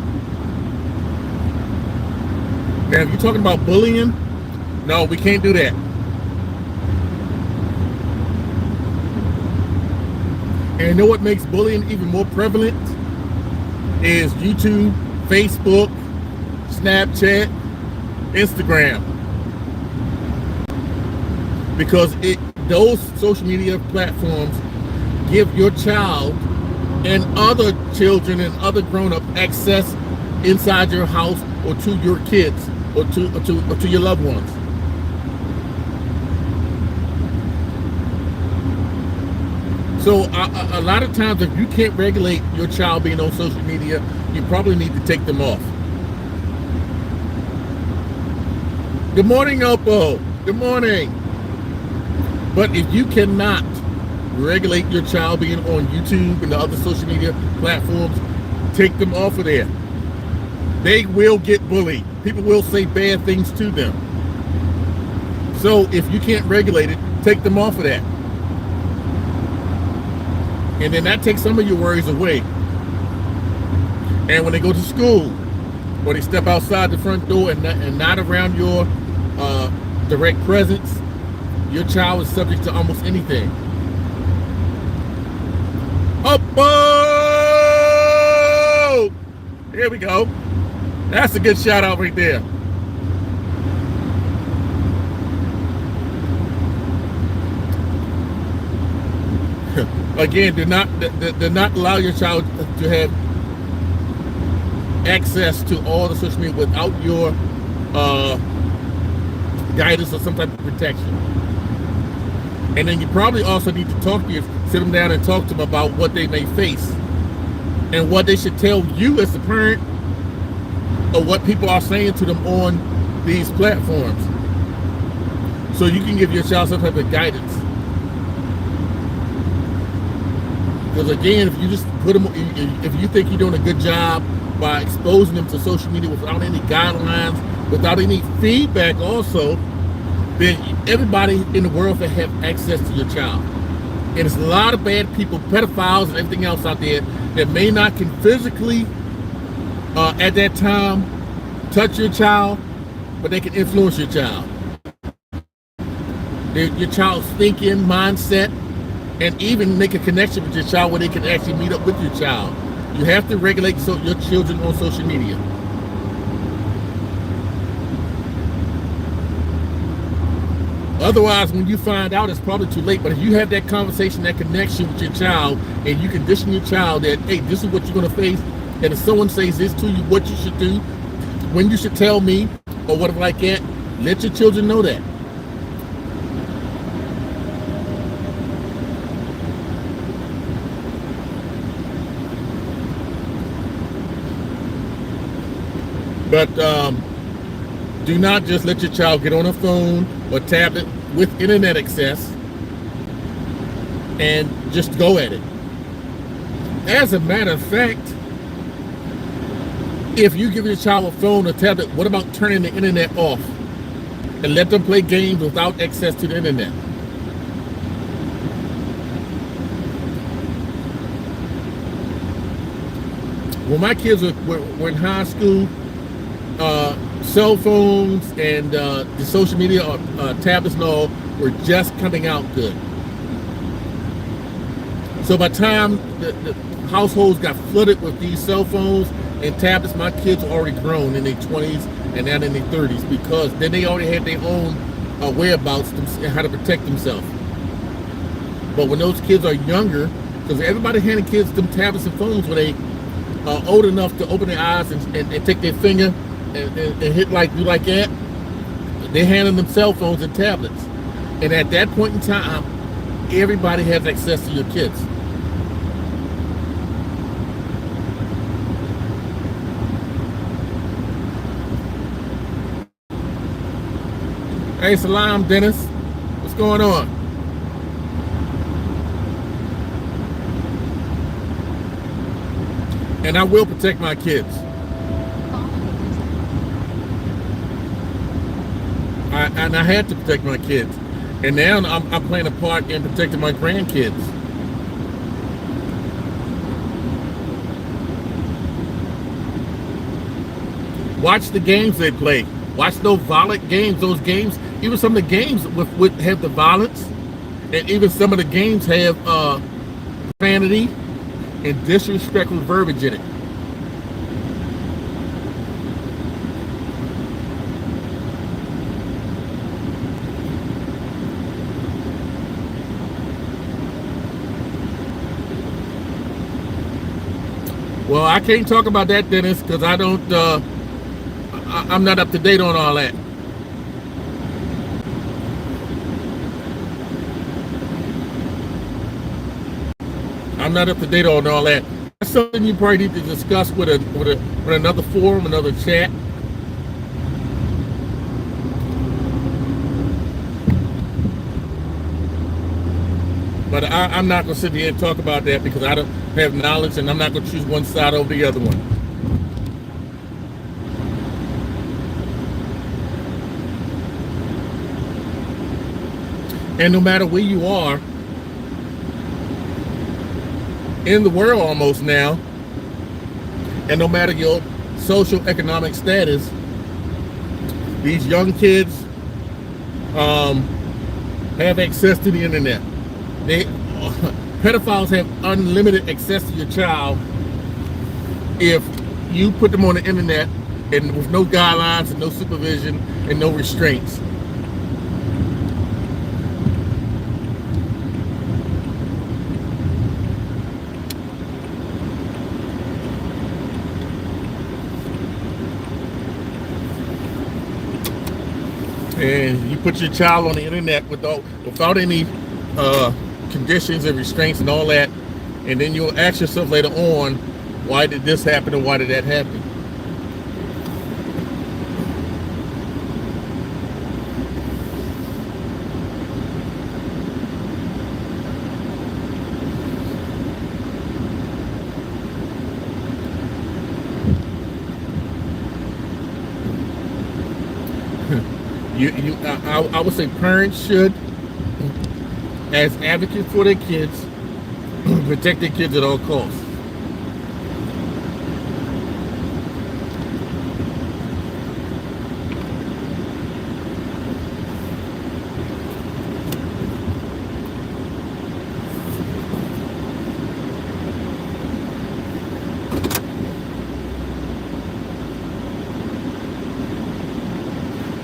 Now, if you're talking about bullying, no, we can't do that. And you know what makes bullying even more prevalent? Is YouTube, Facebook, Snapchat, Instagram. Because those social media platforms give your child and other children and other grown-up access inside your house or to your kids or to your loved ones. So a lot of times, if you can't regulate your child being on social media, you probably need to take them off. Good morning, Oppo. Good morning. But if you cannot regulate your child being on YouTube and the other social media platforms, take them off of there. They will get bullied. People will say bad things to them. So if you can't regulate it, take them off of that. And then that takes some of your worries away. And when they go to school, or they step outside the front door and not around your direct presence, your child is subject to almost anything. Oh, here we go. That's a good shout out right there. Again, do not allow your child to have access to all the social media without your guidance or some type of protection. And then you probably also need to sit them down and talk to them about what they may face and what they should tell you as a parent, or what people are saying to them on these platforms, so you can give your child some type of guidance. Because again, if you just put them, if you think you're doing a good job by exposing them to social media without any guidelines, without any feedback also, then everybody in the world can have access to your child. And there's a lot of bad people, pedophiles and everything else out there that may not can physically at that time touch your child, but they can influence your child. Your child's thinking, mindset, and even make a connection with your child where they can actually meet up with your child. You have to regulate your children on social media. Otherwise, when you find out, it's probably too late. But if you have that conversation, that connection with your child, and you condition your child that, hey, this is what you're going to face, and if someone says this to you, what you should do, when you should tell me, or whatever like that, let your children know that. But do not just let your child get on a phone or tablet with internet access and just go at it. As a matter of fact, if you give your child a phone or tablet, what about turning the internet off and let them play games without access to the internet? When my kids were in high school, cell phones and the social media tablets and all were just coming out good. So by the time the households got flooded with these cell phones and tablets, my kids were already grown in their 20s and now in their 30s, because then they already had their own whereabouts and how to protect themselves. But when those kids are younger, because everybody handed kids them tablets and phones when they old enough to open their eyes and take their finger and hit do like that, they're handing them cell phones and tablets. And at that point in time, everybody has access to your kids. Hey, Salam, Dennis. What's going on? And I will protect my kids. I had to protect my kids. And now I'm playing a part in protecting my grandkids. Watch the games they play. Watch those violent games. Those games, even some of the games would have the violence, and even some of the games have profanity and disrespectful verbiage in it. Well, I can't talk about that, Dennis, because I don't. I'm not up to date on all that. I'm not up to date on all that. That's something you probably need to discuss with another forum, another chat. But I'm not going to sit here and talk about that because I don't have knowledge, and I'm not going to choose one side over the other one. And no matter where you are in the world almost now, and no matter your social economic status, these young kids have access to the internet. Pedophiles have unlimited access to your child if you put them on the internet and with no guidelines and no supervision and no restraints. And you put your child on the internet without any conditions and restraints and all that, and then you'll ask yourself later on, why did this happen and why did that happen? I would say parents should, as advocates for their kids, protect their kids at all costs.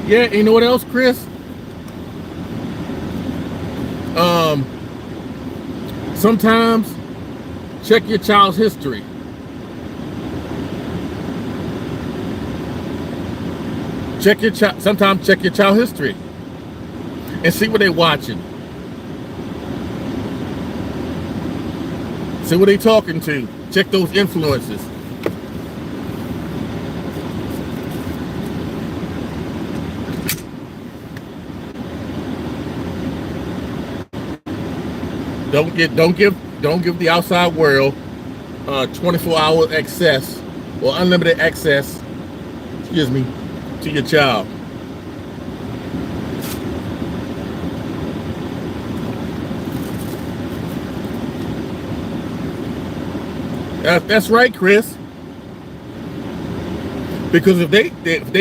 Yeah, you know what else, Chris? Sometimes check your child's history. Sometimes check your child history and see what they're watching. See what they're talking to. Check those influences. Don't give the outside world 24-hour access or unlimited access, to your child. That's right, Chris. Because if they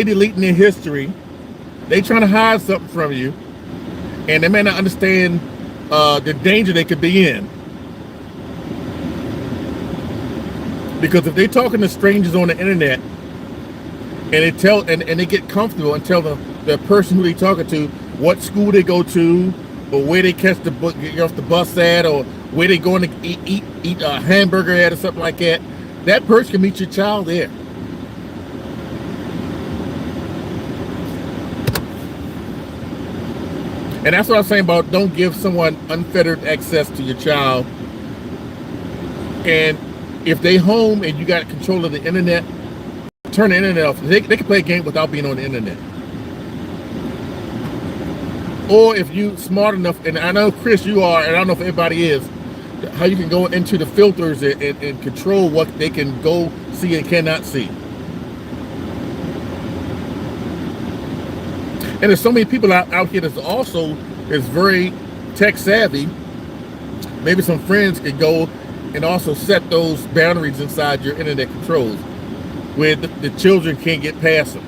deleting their history, they trying to hide something from you, and they may not understand the danger they could be in. Because if they're talking to strangers on the internet and they get comfortable and tell the person who they talking to what school they go to, or where they get off the bus at, or where they going to eat a hamburger at, or something like that, that person can meet your child there. And that's what I'm saying about don't give someone unfettered access to your child. And if they home and you got control of the internet, turn the internet off. They can play a game without being on the internet. Or if you smart enough, and I know Chris you are, and I don't know if everybody is, how you can go into the filters and control what they can go see and cannot see. And there's so many people out here that's also is very tech savvy. Maybe some friends could go and also set those boundaries inside your internet controls where the children can't get past them.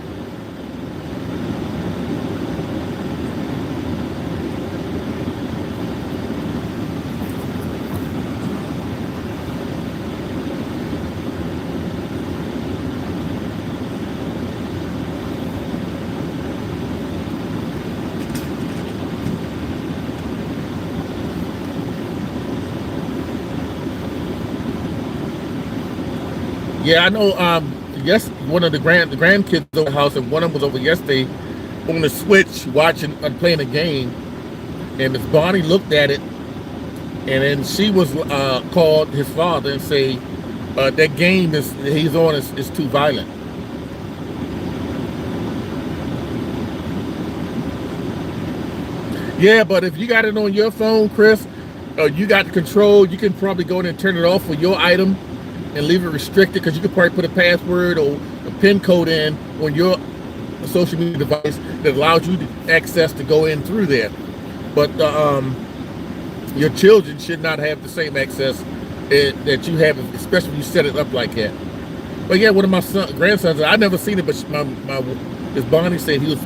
Yeah, I know. Yes, one of the grandkids over the house, and one of them was over yesterday on the Switch watching playing a game, and Miss Bonnie looked at it, and then she was called his father and say that game he's on is too violent. Yeah, but if you got it on your phone, Chris, you got the control. You can probably go in and turn it off for your item and leave it restricted, because you could probably put a password or a PIN code in on your social media device that allows you to access to go in through there. But your children should not have the same access that you have, especially when you set it up like that. But yeah, one of my grandsons, I never seen it, but Miss Bonnie said he was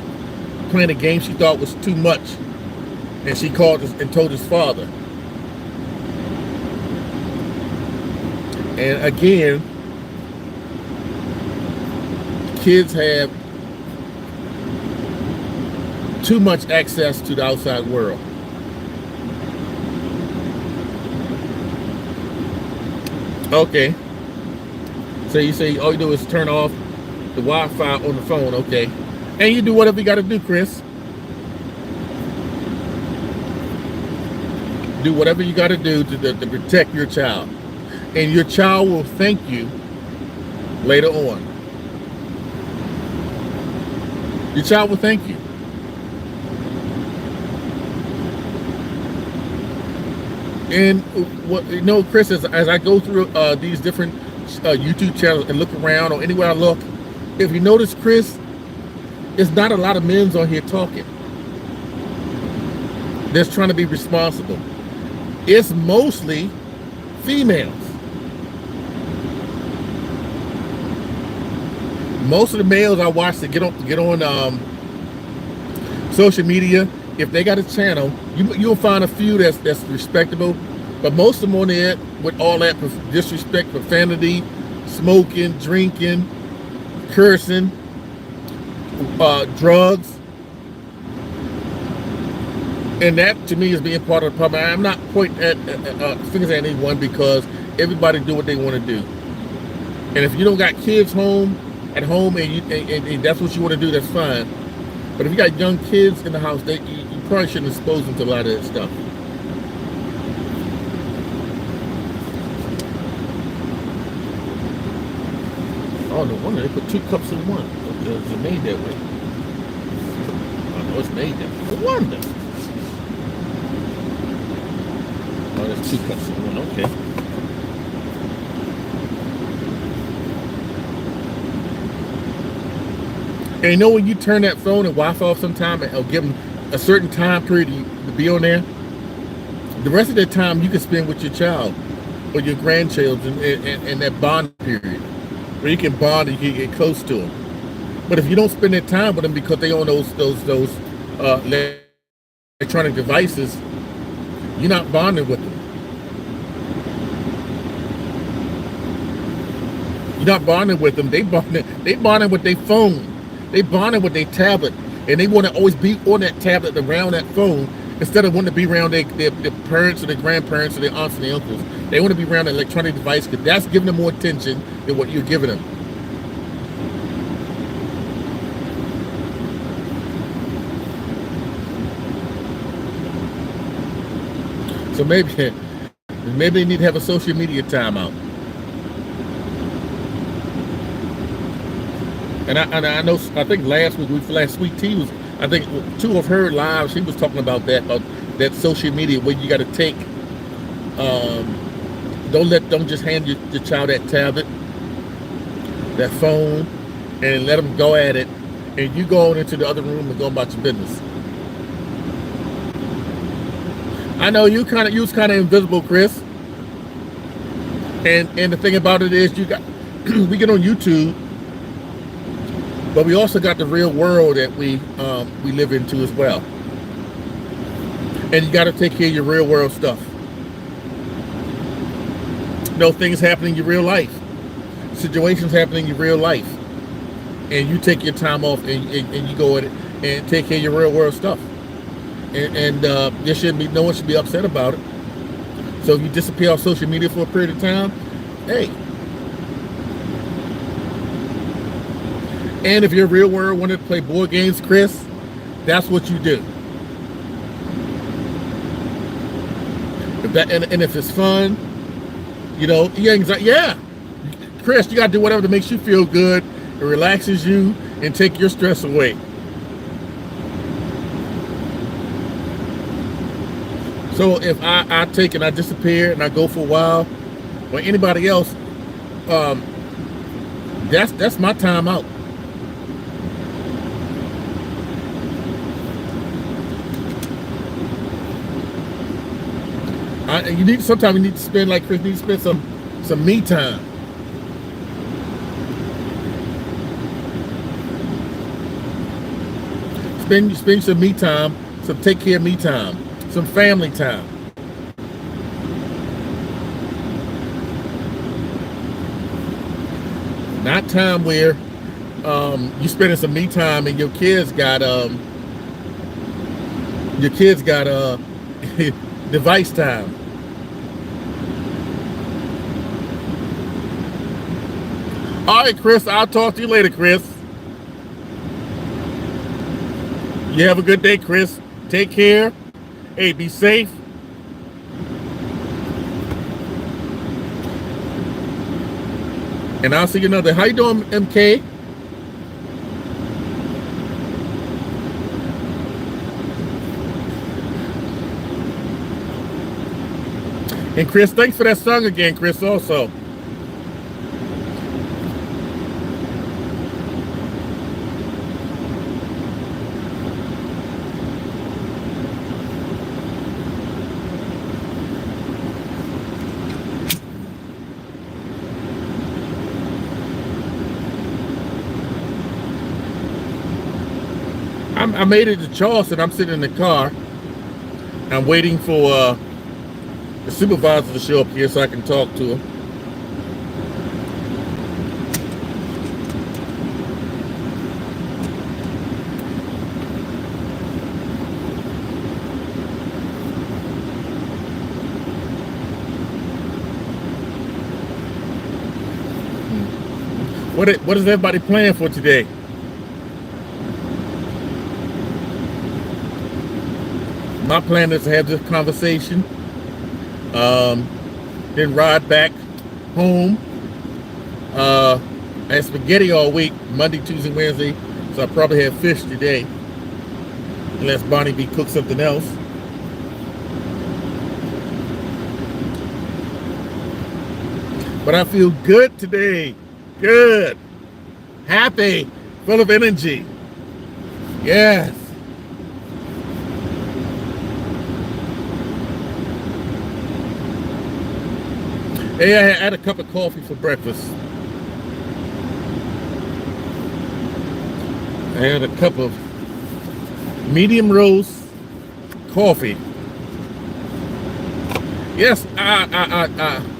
playing a game she thought was too much, and she called and told his father. And again, kids have too much access to the outside world. Okay. So you say all you do is turn off the Wi-Fi on the phone, okay. And you do whatever you got to do, Chris. Do whatever you got to do to protect your child. And your child will thank you later on. Your child will thank you. And what you know, Chris, as I go through these different YouTube channels and look around, or anywhere I look, if you notice, Chris, there's not a lot of men on here talking. They're trying to be responsible. It's mostly females. Most of the males I watch that get on social media, if they got a channel, you'll find a few that's respectable, but most of them on there with all that disrespect, profanity, smoking, drinking, cursing, drugs, and that to me is being part of the problem. I'm not pointing at fingers at anyone, because everybody do what they want to do, and if you don't got kids at home and that's what you want to do, that's fine. But if you got young kids in the house, you probably shouldn't expose them to a lot of that stuff. Oh, no wonder they put 2 cups in one. It's made that way. Oh, no, it's made that way. No wonder. Oh, there's 2 cups in one. Okay. And you know, when you turn that phone and Wi-Fi off sometime, and it'll give them a certain time period to be on there, the rest of that time you can spend with your child or your grandchildren in that bond period, where you can bond and you can get close to them. But if you don't spend that time with them because they own those electronic devices, you're not bonding with them. You're not bonding with them. They bonding with their phone. They bonding with their tablet, and they want to always be on that tablet, around that phone, Instead of wanting to be around their parents or their grandparents or their aunts and their uncles, they want to be around an electronic device because that's giving them more attention than what you're giving them. So maybe they need to have a social media timeout. And I know, I think last week T was, I think 2 of her lives, she was talking about that social media where you got to take, don't just hand your child that tablet, that phone, and let them go at it, and you go on into the other room and go about your business. I know you was kind of invisible, Chris. And the thing about it is, we get on YouTube, but we also got the real world that we live into as well. And you got to take care of your real world stuff. Things happening in your real life, situations happening in your real life, and you take your time off and you go at it and take care of your real world stuff. And there shouldn't be, no one should be upset about it. So if you disappear off social media for a period of time, hey. And if your real world wanted to play board games, Chris, that's what you do. And if it's fun, yeah, Chris, you got to do whatever that makes you feel good, it relaxes you, and take your stress away. So if I take and I disappear and I go for a while, or anybody else, that's my time out. Sometimes you need to spend, like Chris, need to spend some me time. Spend some me time, some take care of me time, some family time. Not time where you spending some me time and your kids got device time. All right, Chris, I'll talk to you later, Chris. You have a good day, Chris. Take care. Hey, be safe. And I'll see you another. How you doing, MK? And Chris, thanks for that song again, Chris, also. I made it to Charleston. I'm sitting in the car. I'm waiting for the supervisor to show up here so I can talk to him. What is everybody planning for today? My plan is to have this conversation, then ride back home. I had spaghetti all week, Monday, Tuesday, Wednesday, so I probably have fish today, unless Bonnie B cooks something else. But I feel good today, good, happy, full of energy, yes. Hey, I had a cup of coffee for breakfast. I had a cup of medium roast coffee. Yes, I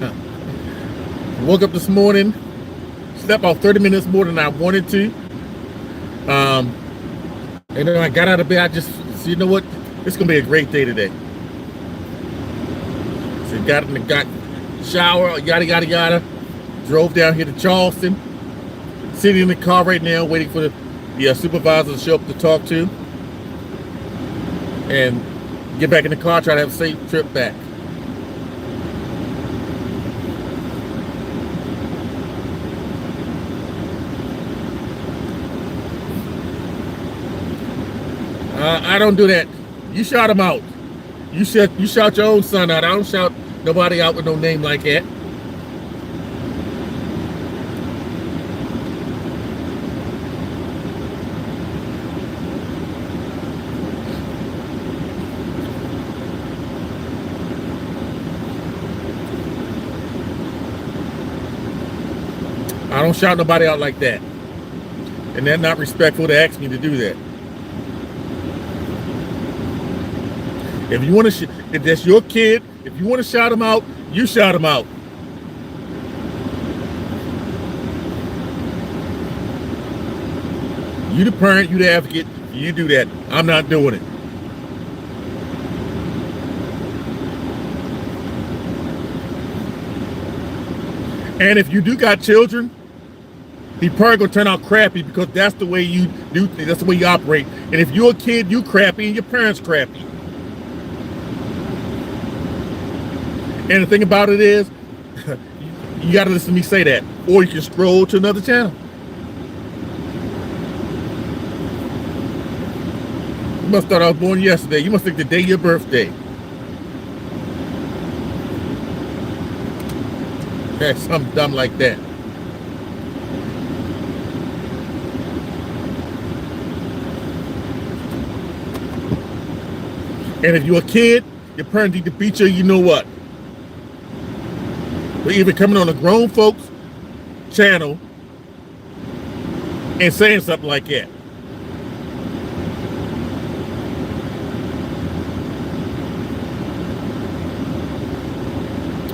woke up this morning, slept about 30 minutes more than I wanted to. And then I got out of bed, you know what? It's gonna be a great day today. So got shower, yada yada yada. Drove down here to Charleston. Sitting in the car right now, waiting for the supervisor to show up to talk to, and get back in the car. Try to have a safe trip back. I don't do that. You shout him out. You shout your own son out. I don't shout nobody out with no name like that. I don't shout nobody out like that. And that's not respectful to ask me to do that. If you want to, if that's your kid, if you want to shout him out, you shout him out. You the parent, you the advocate, you do that. I'm not doing it. And if you do got children, he probably gonna turn out crappy because that's the way you do. That's the way you operate. And if you're a kid, you crappy, and your parents crappy. And the thing about it is, you got to listen to me say that, or you can scroll to another channel. You must thought I was born yesterday. You must think the day of your birthday. Okay, something dumb like that. And if you're a kid, your parents need to beat you, you know what? We're even coming on a grown folks channel and saying something like that.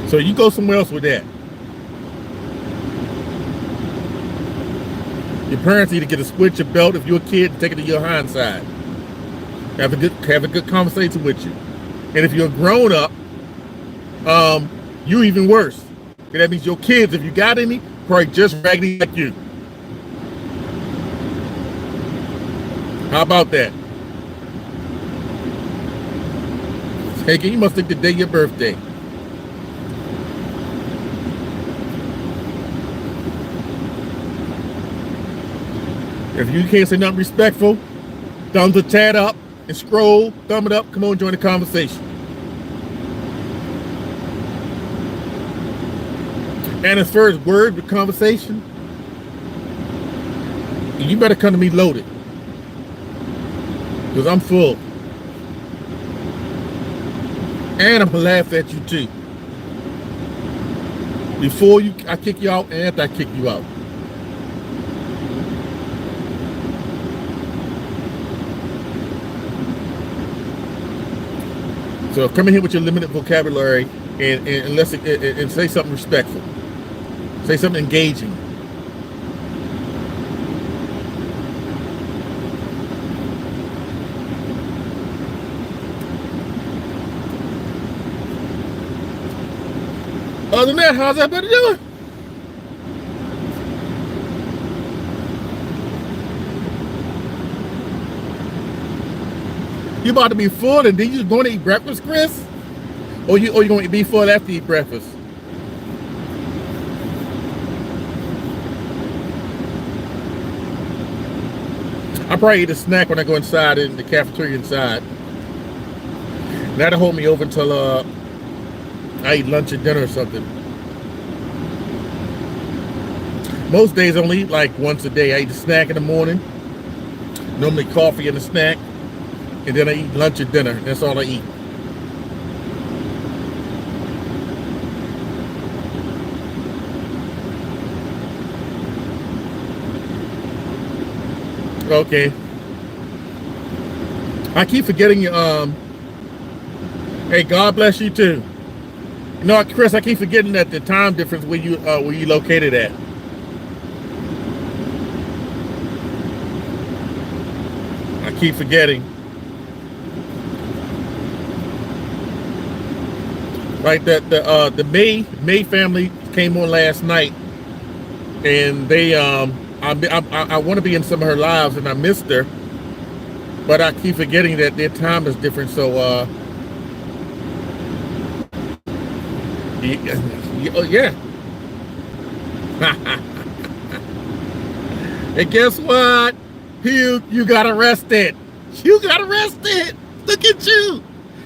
So you go somewhere else with that. Your parents need to get a switch your belt if you're a kid and take it to your hindsight. Have a good conversation with you. And if you're a grown up, you even worse. That means your kids, if you got any, probably just raggedy like you. How about that? Hey, you must think the day of your birthday. If you can't say nothing respectful, thumbs a tad up and scroll, thumb it up, come on, join the conversation. And as far as words with conversation, you better come to me loaded. Because I'm full. And I'm going to laugh at you too. Before I kick you out and after I kick you out. So come in here with your limited vocabulary and say something respectful. Say something engaging. Other than that, how's everybody doing? You about to be full and then you going to eat breakfast, Chris? Or you going to be full after you eat breakfast? I probably eat a snack when I go inside in the cafeteria inside. That'll hold me over until I eat lunch or dinner or something. Most days I only eat like once a day. I eat a snack in the morning, normally coffee and a snack, and then I eat lunch or dinner. That's all I eat. Okay. I keep forgetting hey, God bless you too. You know, Chris, I keep forgetting that the time difference where you located at. I keep forgetting. Right, the May family came on last night, and they I want to be in some of her lives, and I missed her, but I keep forgetting that their time is different. So yeah. And guess what? You got arrested. You got arrested. Look at you.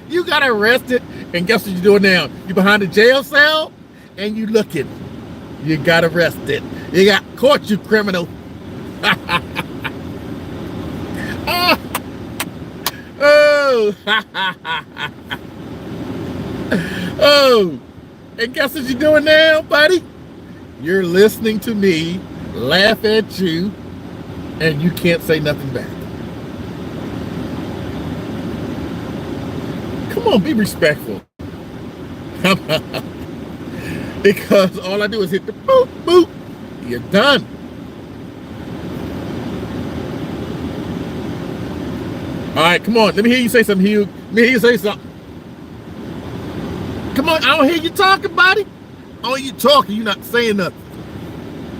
You got arrested. And guess what you're doing now? You behind the jail cell and you looking. You got arrested. You got caught, you criminal. Oh. Oh. And guess what you're doing now, buddy? You're listening to me laugh at you, and you can't say nothing back. Come on, be respectful. Because all I do is hit the boop, boop. You're done. All right, come on. Let me hear you say something, Hugh. Let me hear you say something. Come on, I don't hear you talking, buddy. I don't hear you talking. You're not saying nothing.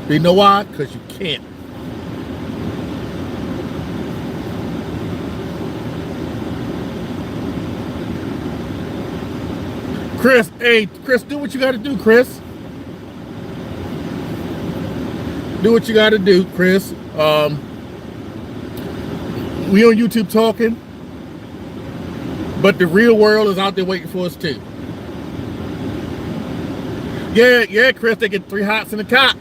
You know why? Because you can't. Chris, hey, Chris, do what you got to do, Chris. Do what you got to do, Chris. We on YouTube talking, but the real world is out there waiting for us too. Yeah, Chris, they get 3 hots in the cot.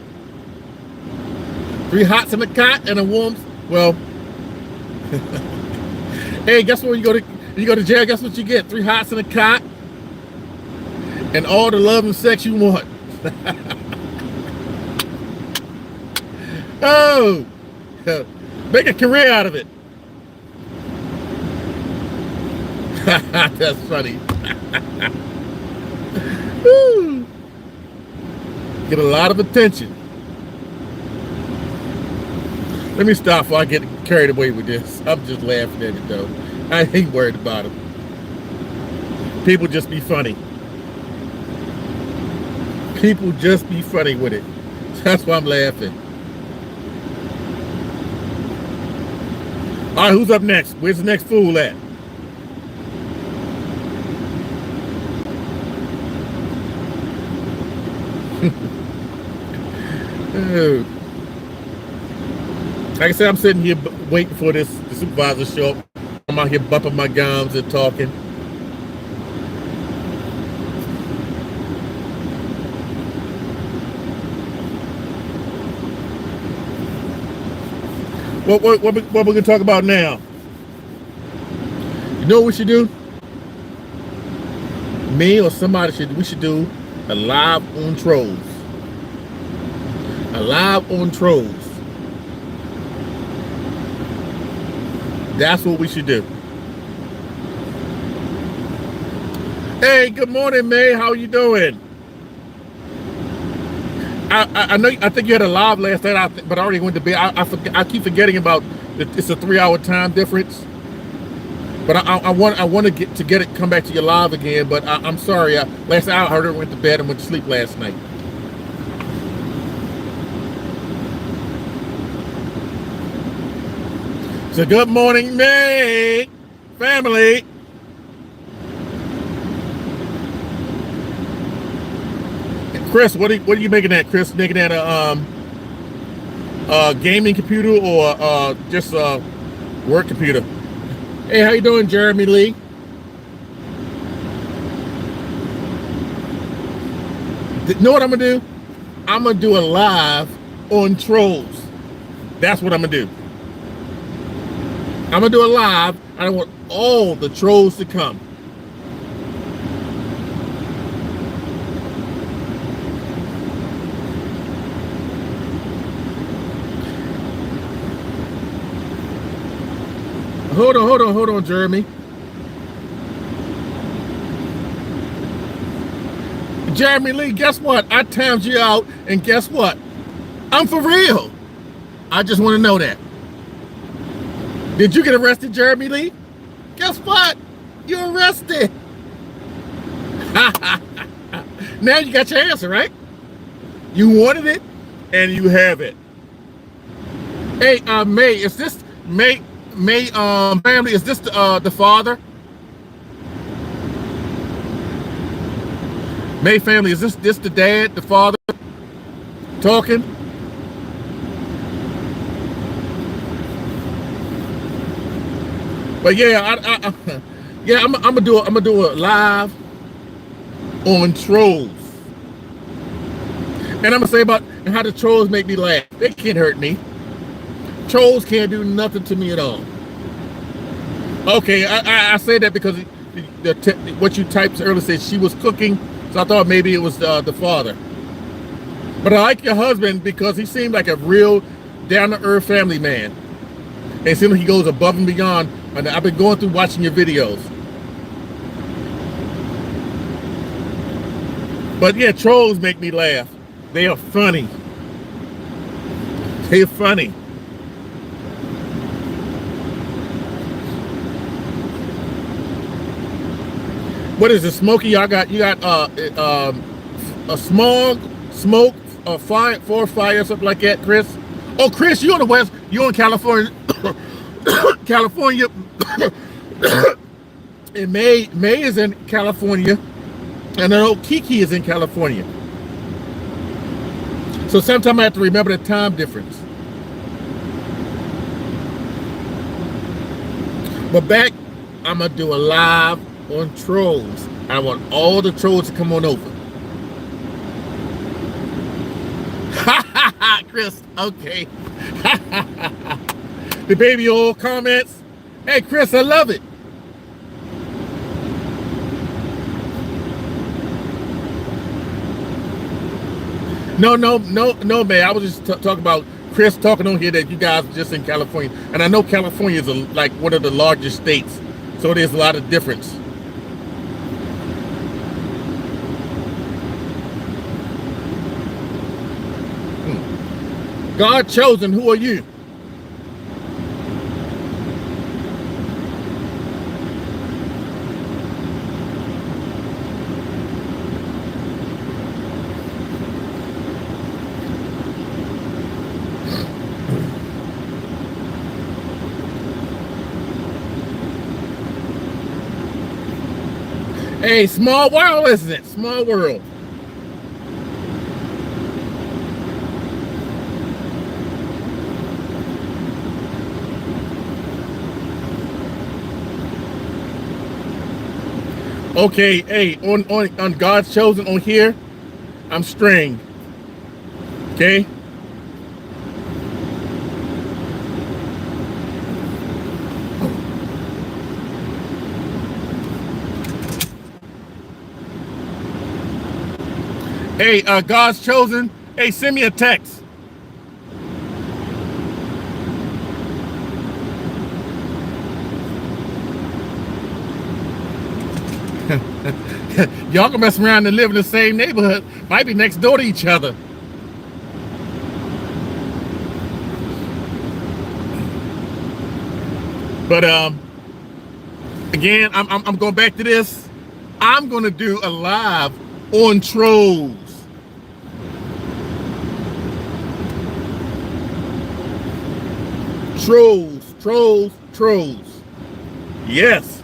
3 hots in the cot and a warm. Well, hey, guess what? You go to jail. Guess what you get? 3 hots in the cot and all the love and sex you want. Oh, make a career out of it. That's funny. Woo. Get a lot of attention. Let me stop before I get carried away with this. I'm just laughing at it though. I ain't worried about it. People just be funny. People just be funny with it. That's why I'm laughing. All right, who's up next? Where's the next fool at? Like I said, I'm sitting here waiting for the supervisor to show up. I'm out here bumping my gums and talking. What we gonna talk about now? You know what we should do? Me or somebody we should do a live on trolls. A live on trolls. That's what we should do. Hey, good morning, May. How you doing? I know. I think you had a live last night, but I already went to bed. I keep forgetting about it's a 3-hour time difference. But I want to get it come back to your live again. But I'm sorry. Last night I heard went to bed and went to sleep last night. So good morning, May family. Chris, what are you making that? Chris, making that a gaming computer or just a work computer? Hey, how you doing, Jeremy Lee? You know what I'm gonna do? I'm gonna do a live on trolls. That's what I'm gonna do. I'm gonna do a live. I want all the trolls to come. Hold on, Jeremy. Jeremy Lee, guess what? I timed you out, and guess what? I'm for real. I just want to know that. Did you get arrested, Jeremy Lee? Guess what? You're arrested. Now you got your answer, right? You wanted it, and you have it. Hey, May, is this May family? Is this the father? May family, is this the dad, the father, talking? But yeah, yeah, I'm gonna do a live on trolls, and I'm gonna say about how the trolls make me laugh. They can't hurt me. Trolls can't do nothing to me at all. Okay, I say that because what you typed earlier said she was cooking, so I thought maybe it was the father. But I like your husband because he seemed like a real down-to-earth family man. And it seems like he goes above and beyond. And I've been going through watching your videos. But yeah, trolls make me laugh. They are funny. They're funny. What is it, Smokey? You got a smoke, fire, fire, something like that, Chris. Oh, Chris, you on the west? You in California? California. And May is in California, and I know Kiki is in California. So sometimes I have to remember the time difference. But back, I'm gonna do a live on trolls. I want all the trolls to come on over. Chris, okay. The baby oil comments. Hey, Chris, I love it. No, man. I was just talking about Chris talking on here that you guys are just in California. And I know California is like one of the largest states. So there's a lot of difference. God chosen, who are you? Hey, small world, isn't it? Small world. Okay, hey, on God's chosen on here, I'm String. Okay? Hey, God's chosen. Hey, send me a text. Y'all can mess around and live in the same neighborhood. Might be next door to each other. But again, I'm going back to this. I'm gonna do a live on trolls. Trolls. Yes.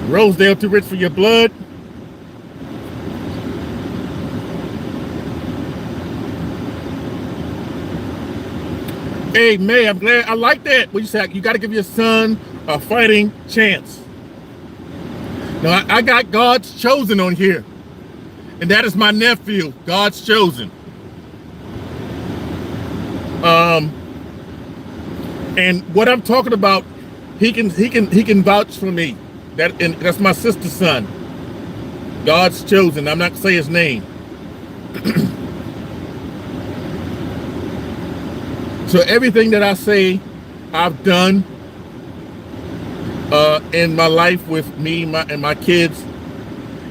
Rosedale too rich for your blood. Hey, May, I'm glad. I like that. What you said, you got to give your son a fighting chance. Now, I got God's chosen on here. And that is my nephew, God's chosen. Um, and what I'm talking about, he can vouch for me. That's my sister's son. God's chosen. I'm not gonna say his name. So everything that I say, I've done in my life with me and my kids,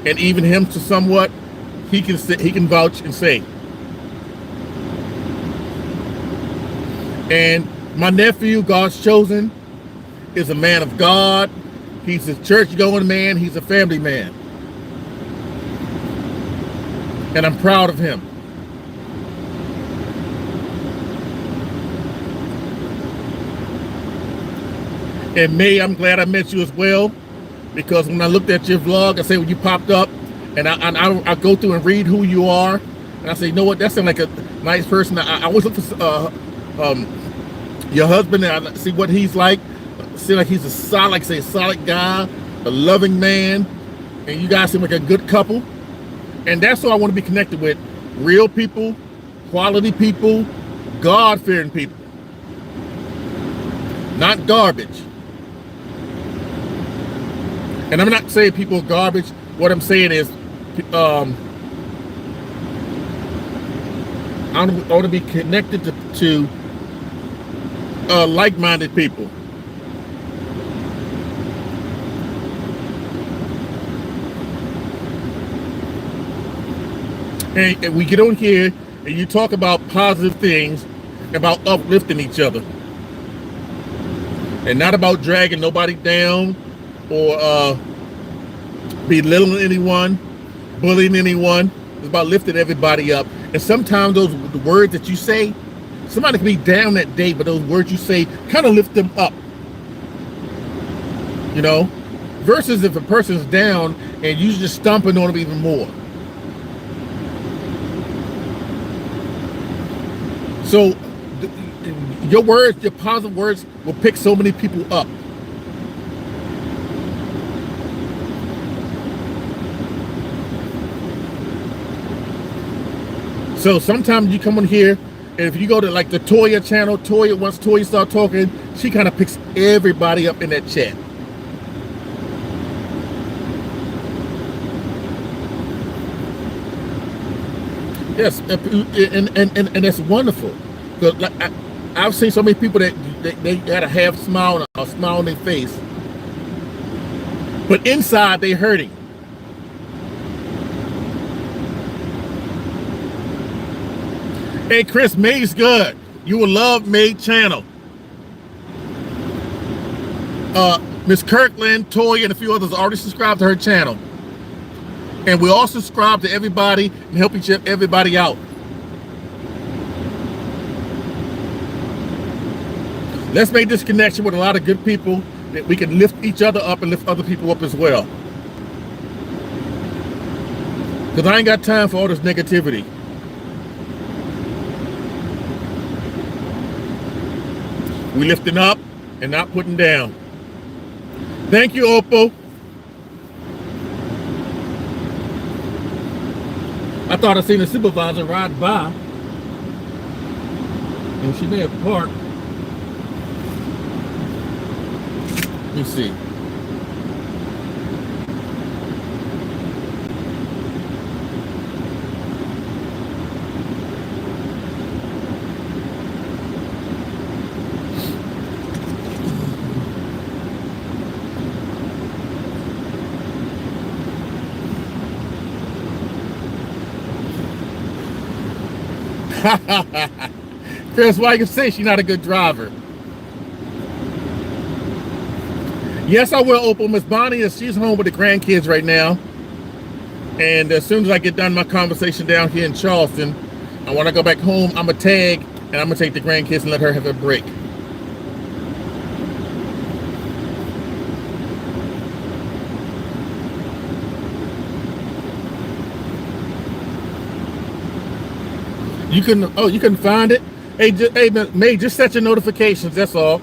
and even him to somewhat, he can vouch and say. And my nephew, God's chosen, is a man of God. He's a church-going man. He's a family man. And I'm proud of him. And May, I'm glad I met you as well, because when I looked at your vlog, I say when you popped up, and I go through and read who you are, and I say, you know what, that sounds like a nice person. I always look for your husband, and I see what he's like. Seem like he's a solid guy, a loving man, and you guys seem like a good couple. And that's who I want to be connected with: real people, quality people, God-fearing people, not garbage. And I'm not saying people are garbage. What I'm saying is, I want to be connected to like-minded people. And we get on here and you talk about positive things, about uplifting each other, and not about dragging nobody down or belittling anyone, bullying anyone. It's about lifting everybody up. And sometimes the words that you say, somebody can be down that day, but those words you say kind of lift them up. You know? Versus if a person's down and you just stomping on them even more. So your words, your positive words will pick so many people up. So sometimes you come on here, and if you go to like the Toya channel, once Toya start talking, she kind of picks everybody up in that chat. Yes, and that's wonderful. Because like, I've seen so many people that they had a half smile, a smile on their face, but inside they hurting. Hey Chris, May's good. You will love May channel. Miss Kirkland, Toy, and a few others already subscribed to her channel. And we all subscribe to everybody and help everybody out. Let's make this connection with a lot of good people that we can lift each other up and lift other people up as well. Because I ain't got time for all this negativity. We lifting up and not putting down. Thank you, Opal. I thought I seen a supervisor ride by, and she may have parked. Let me see. Chris, why you say she's not a good driver? Yes, I will, Opal. Miss Bonnie, she's home with the grandkids right now. And as soon as I get done my conversation down here in Charleston, I want to go back home. I'm going to tag, and I'm going to take the grandkids and let her have a break. You can find it. Hey, May, just set your notifications. That's all.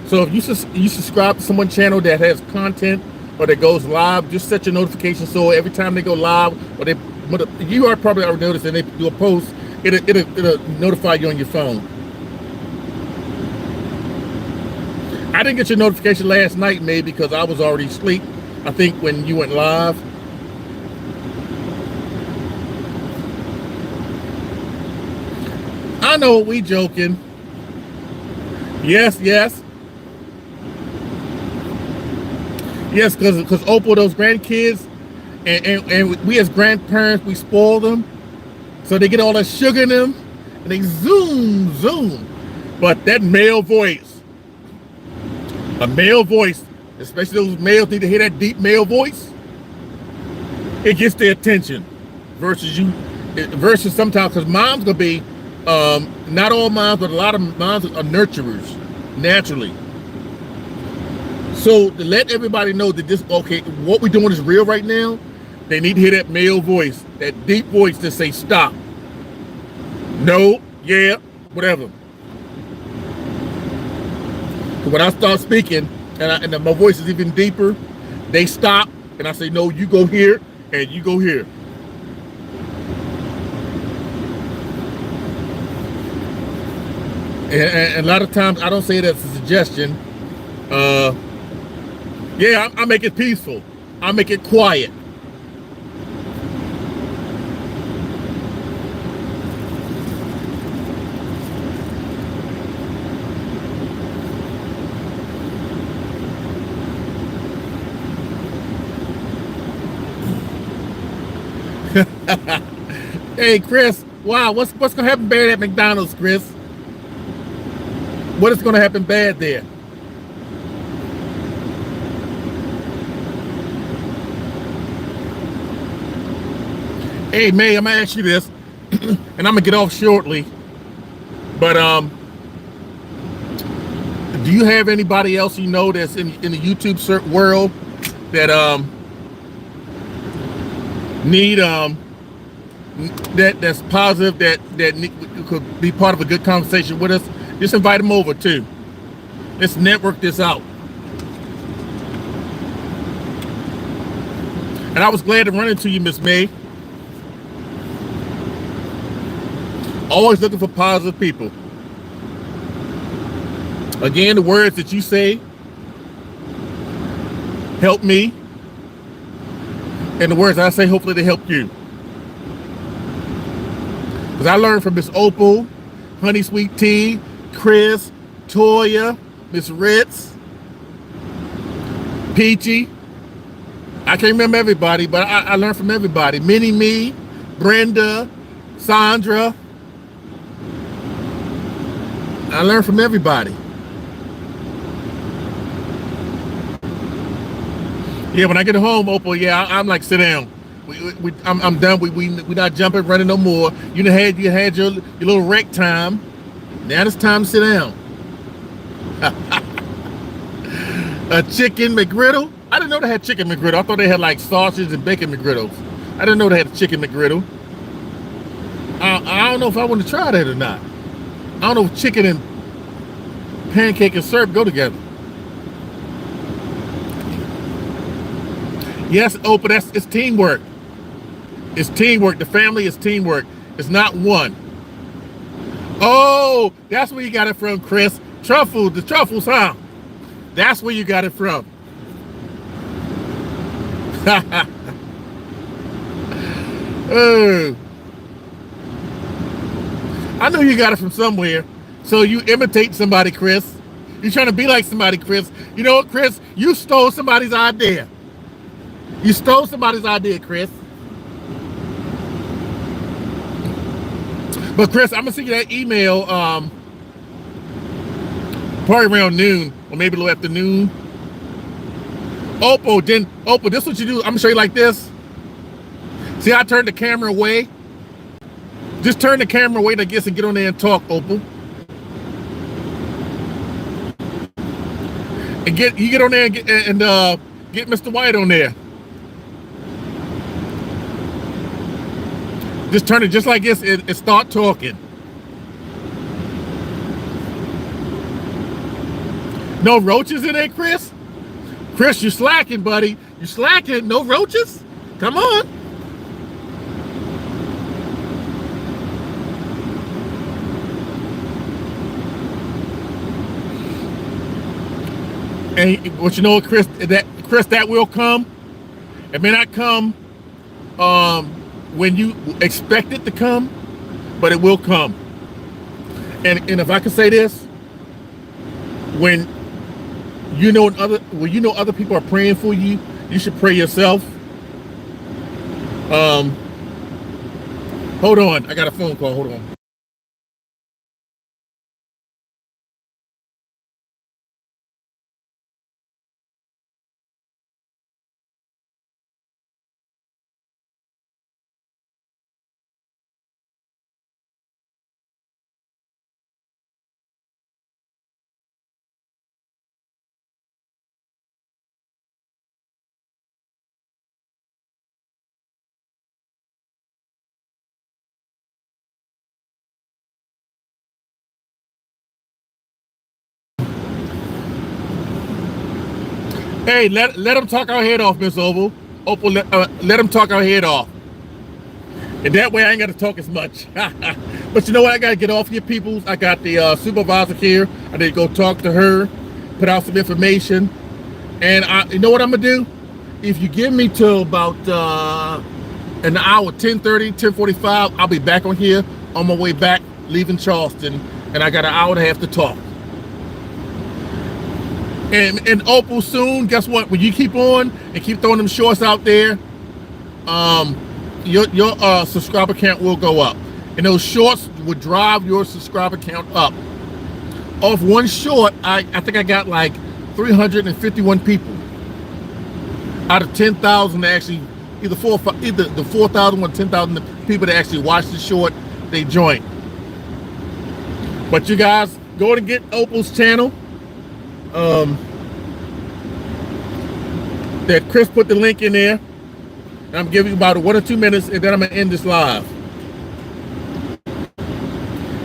So if you subscribe to someone's channel that has content or that goes live, just set your notifications so every time they go live, or you are probably already noticed that they do a post, it'll notify you on your phone. I didn't get your notification last night, maybe because I was already asleep. I think when you went live. I know we joking. Yes, yes. Yes, because Opal, those grandkids, and we as grandparents, we spoil them. So they get all that sugar in them, and they zoom. But that male voice, a male voice, especially those males need to hear that deep male voice, it gets their attention. Versus sometimes, because moms gonna be, not all moms, but a lot of moms are nurturers, naturally. So to let everybody know that this, okay, what we're doing is real right now, they need to hear that male voice, that deep voice to say stop. No, yeah, whatever. So when I start speaking, and my voice is even deeper, they stop, and I say, no, you go here, and you go here. And a lot of times, I don't say it as a suggestion. Yeah, I make it peaceful. I make it quiet. Hey, Chris. Wow, what's gonna happen bad at McDonald's, Chris? What is gonna happen bad there? Hey, May, I'm gonna ask you this, and I'm gonna get off shortly. But do you have anybody else you know that's in the YouTube world that need that's positive, that could be part of a good conversation with us? Just invite them over too. Let's network this out. And I was glad to run into you, Miss May. Always looking for positive people. Again, the words that you say help me, and the words I say, hopefully they help you. Because I learned from Miss Opal, Honey Sweet Tea, Chris, Toya, Miss Ritz, Peachy. I can't remember everybody, but I learned from everybody. Minnie Me, Brenda, Sandra. I learned from everybody. Yeah, when I get home, Opal, yeah, I'm like, sit down. I'm done. We not jumping, running no more. You had your little rec time. Now it's time to sit down. A chicken McGriddle? I didn't know they had chicken McGriddle. I thought they had like sausage and bacon McGriddles. I didn't know they had a chicken McGriddle. I don't know if I want to try that or not. I don't know if chicken and pancake and syrup go together. Yes, but it's teamwork. It's teamwork. The family is teamwork. It's not one. Oh, that's where you got it from, Chris. The truffles, huh? That's where you got it from. Oh. I know you got it from somewhere. So you imitate somebody, Chris. You're trying to be like somebody, Chris. You know what, Chris? You stole somebody's idea. You stole somebody's idea, Chris. But Chris, I'm gonna send you that email probably around noon, or maybe a little afternoon. Opal, this is what you do. I'm gonna show you like this. See how I turned the camera away? Just turn the camera away, I guess, and get on there and talk, Opal. And you get on there and get Mr. White on there. Just turn it just like this and start talking. No roaches in there, Chris? Chris, you're slacking, buddy. You're slacking. No roaches? Come on. And but you know what, Chris, that will come. It may not come when you expect it to come, but it will come. And if I could say this, when you know other people are praying for you, you should pray yourself. Hold on, I got a phone call. Hold on. Hey, let them talk our head off, Miss Opal. Opal, let them talk our head off. And that way I ain't got to talk as much. But you know what? I got to get off here, people. I got the supervisor here. I need to go talk to her, put out some information. And you know what I'm going to do? If you give me till about an hour, 10:30, 10:45, I'll be back on here on my way back, leaving Charleston. And I got an hour and a half to talk. And Opal, soon, guess what? When you keep on and keep throwing them shorts out there, your subscriber count will go up. And those shorts would drive your subscriber count up. Off one short, I think I got like 351 people out of 10,000 that actually, either the 4,000 or 10,000 people that actually watch the short, they join. But you guys, go to get Opal's channel. That Chris put the link in there. I'm giving you about 1 or 2 minutes, and then I'm gonna end this live.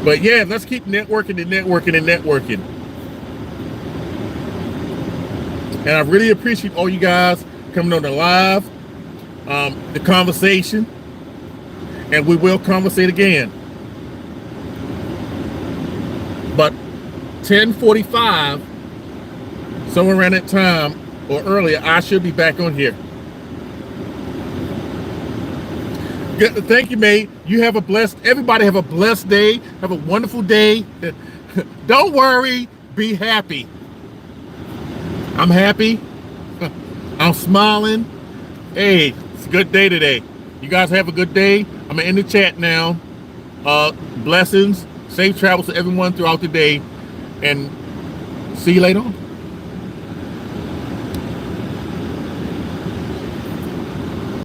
But yeah, let's keep networking and networking and networking. And I really appreciate all you guys coming on the live, the conversation, and we will conversate again. But 10:45, somewhere around that time or earlier, I should be back on here. Thank you, mate. You have a blessed, everybody have a blessed day. Have a wonderful day. Don't worry, be happy. I'm happy. I'm smiling. Hey, it's a good day today. You guys have a good day. I'm gonna end the chat now. Blessings, safe travels to everyone throughout the day, and see you later on.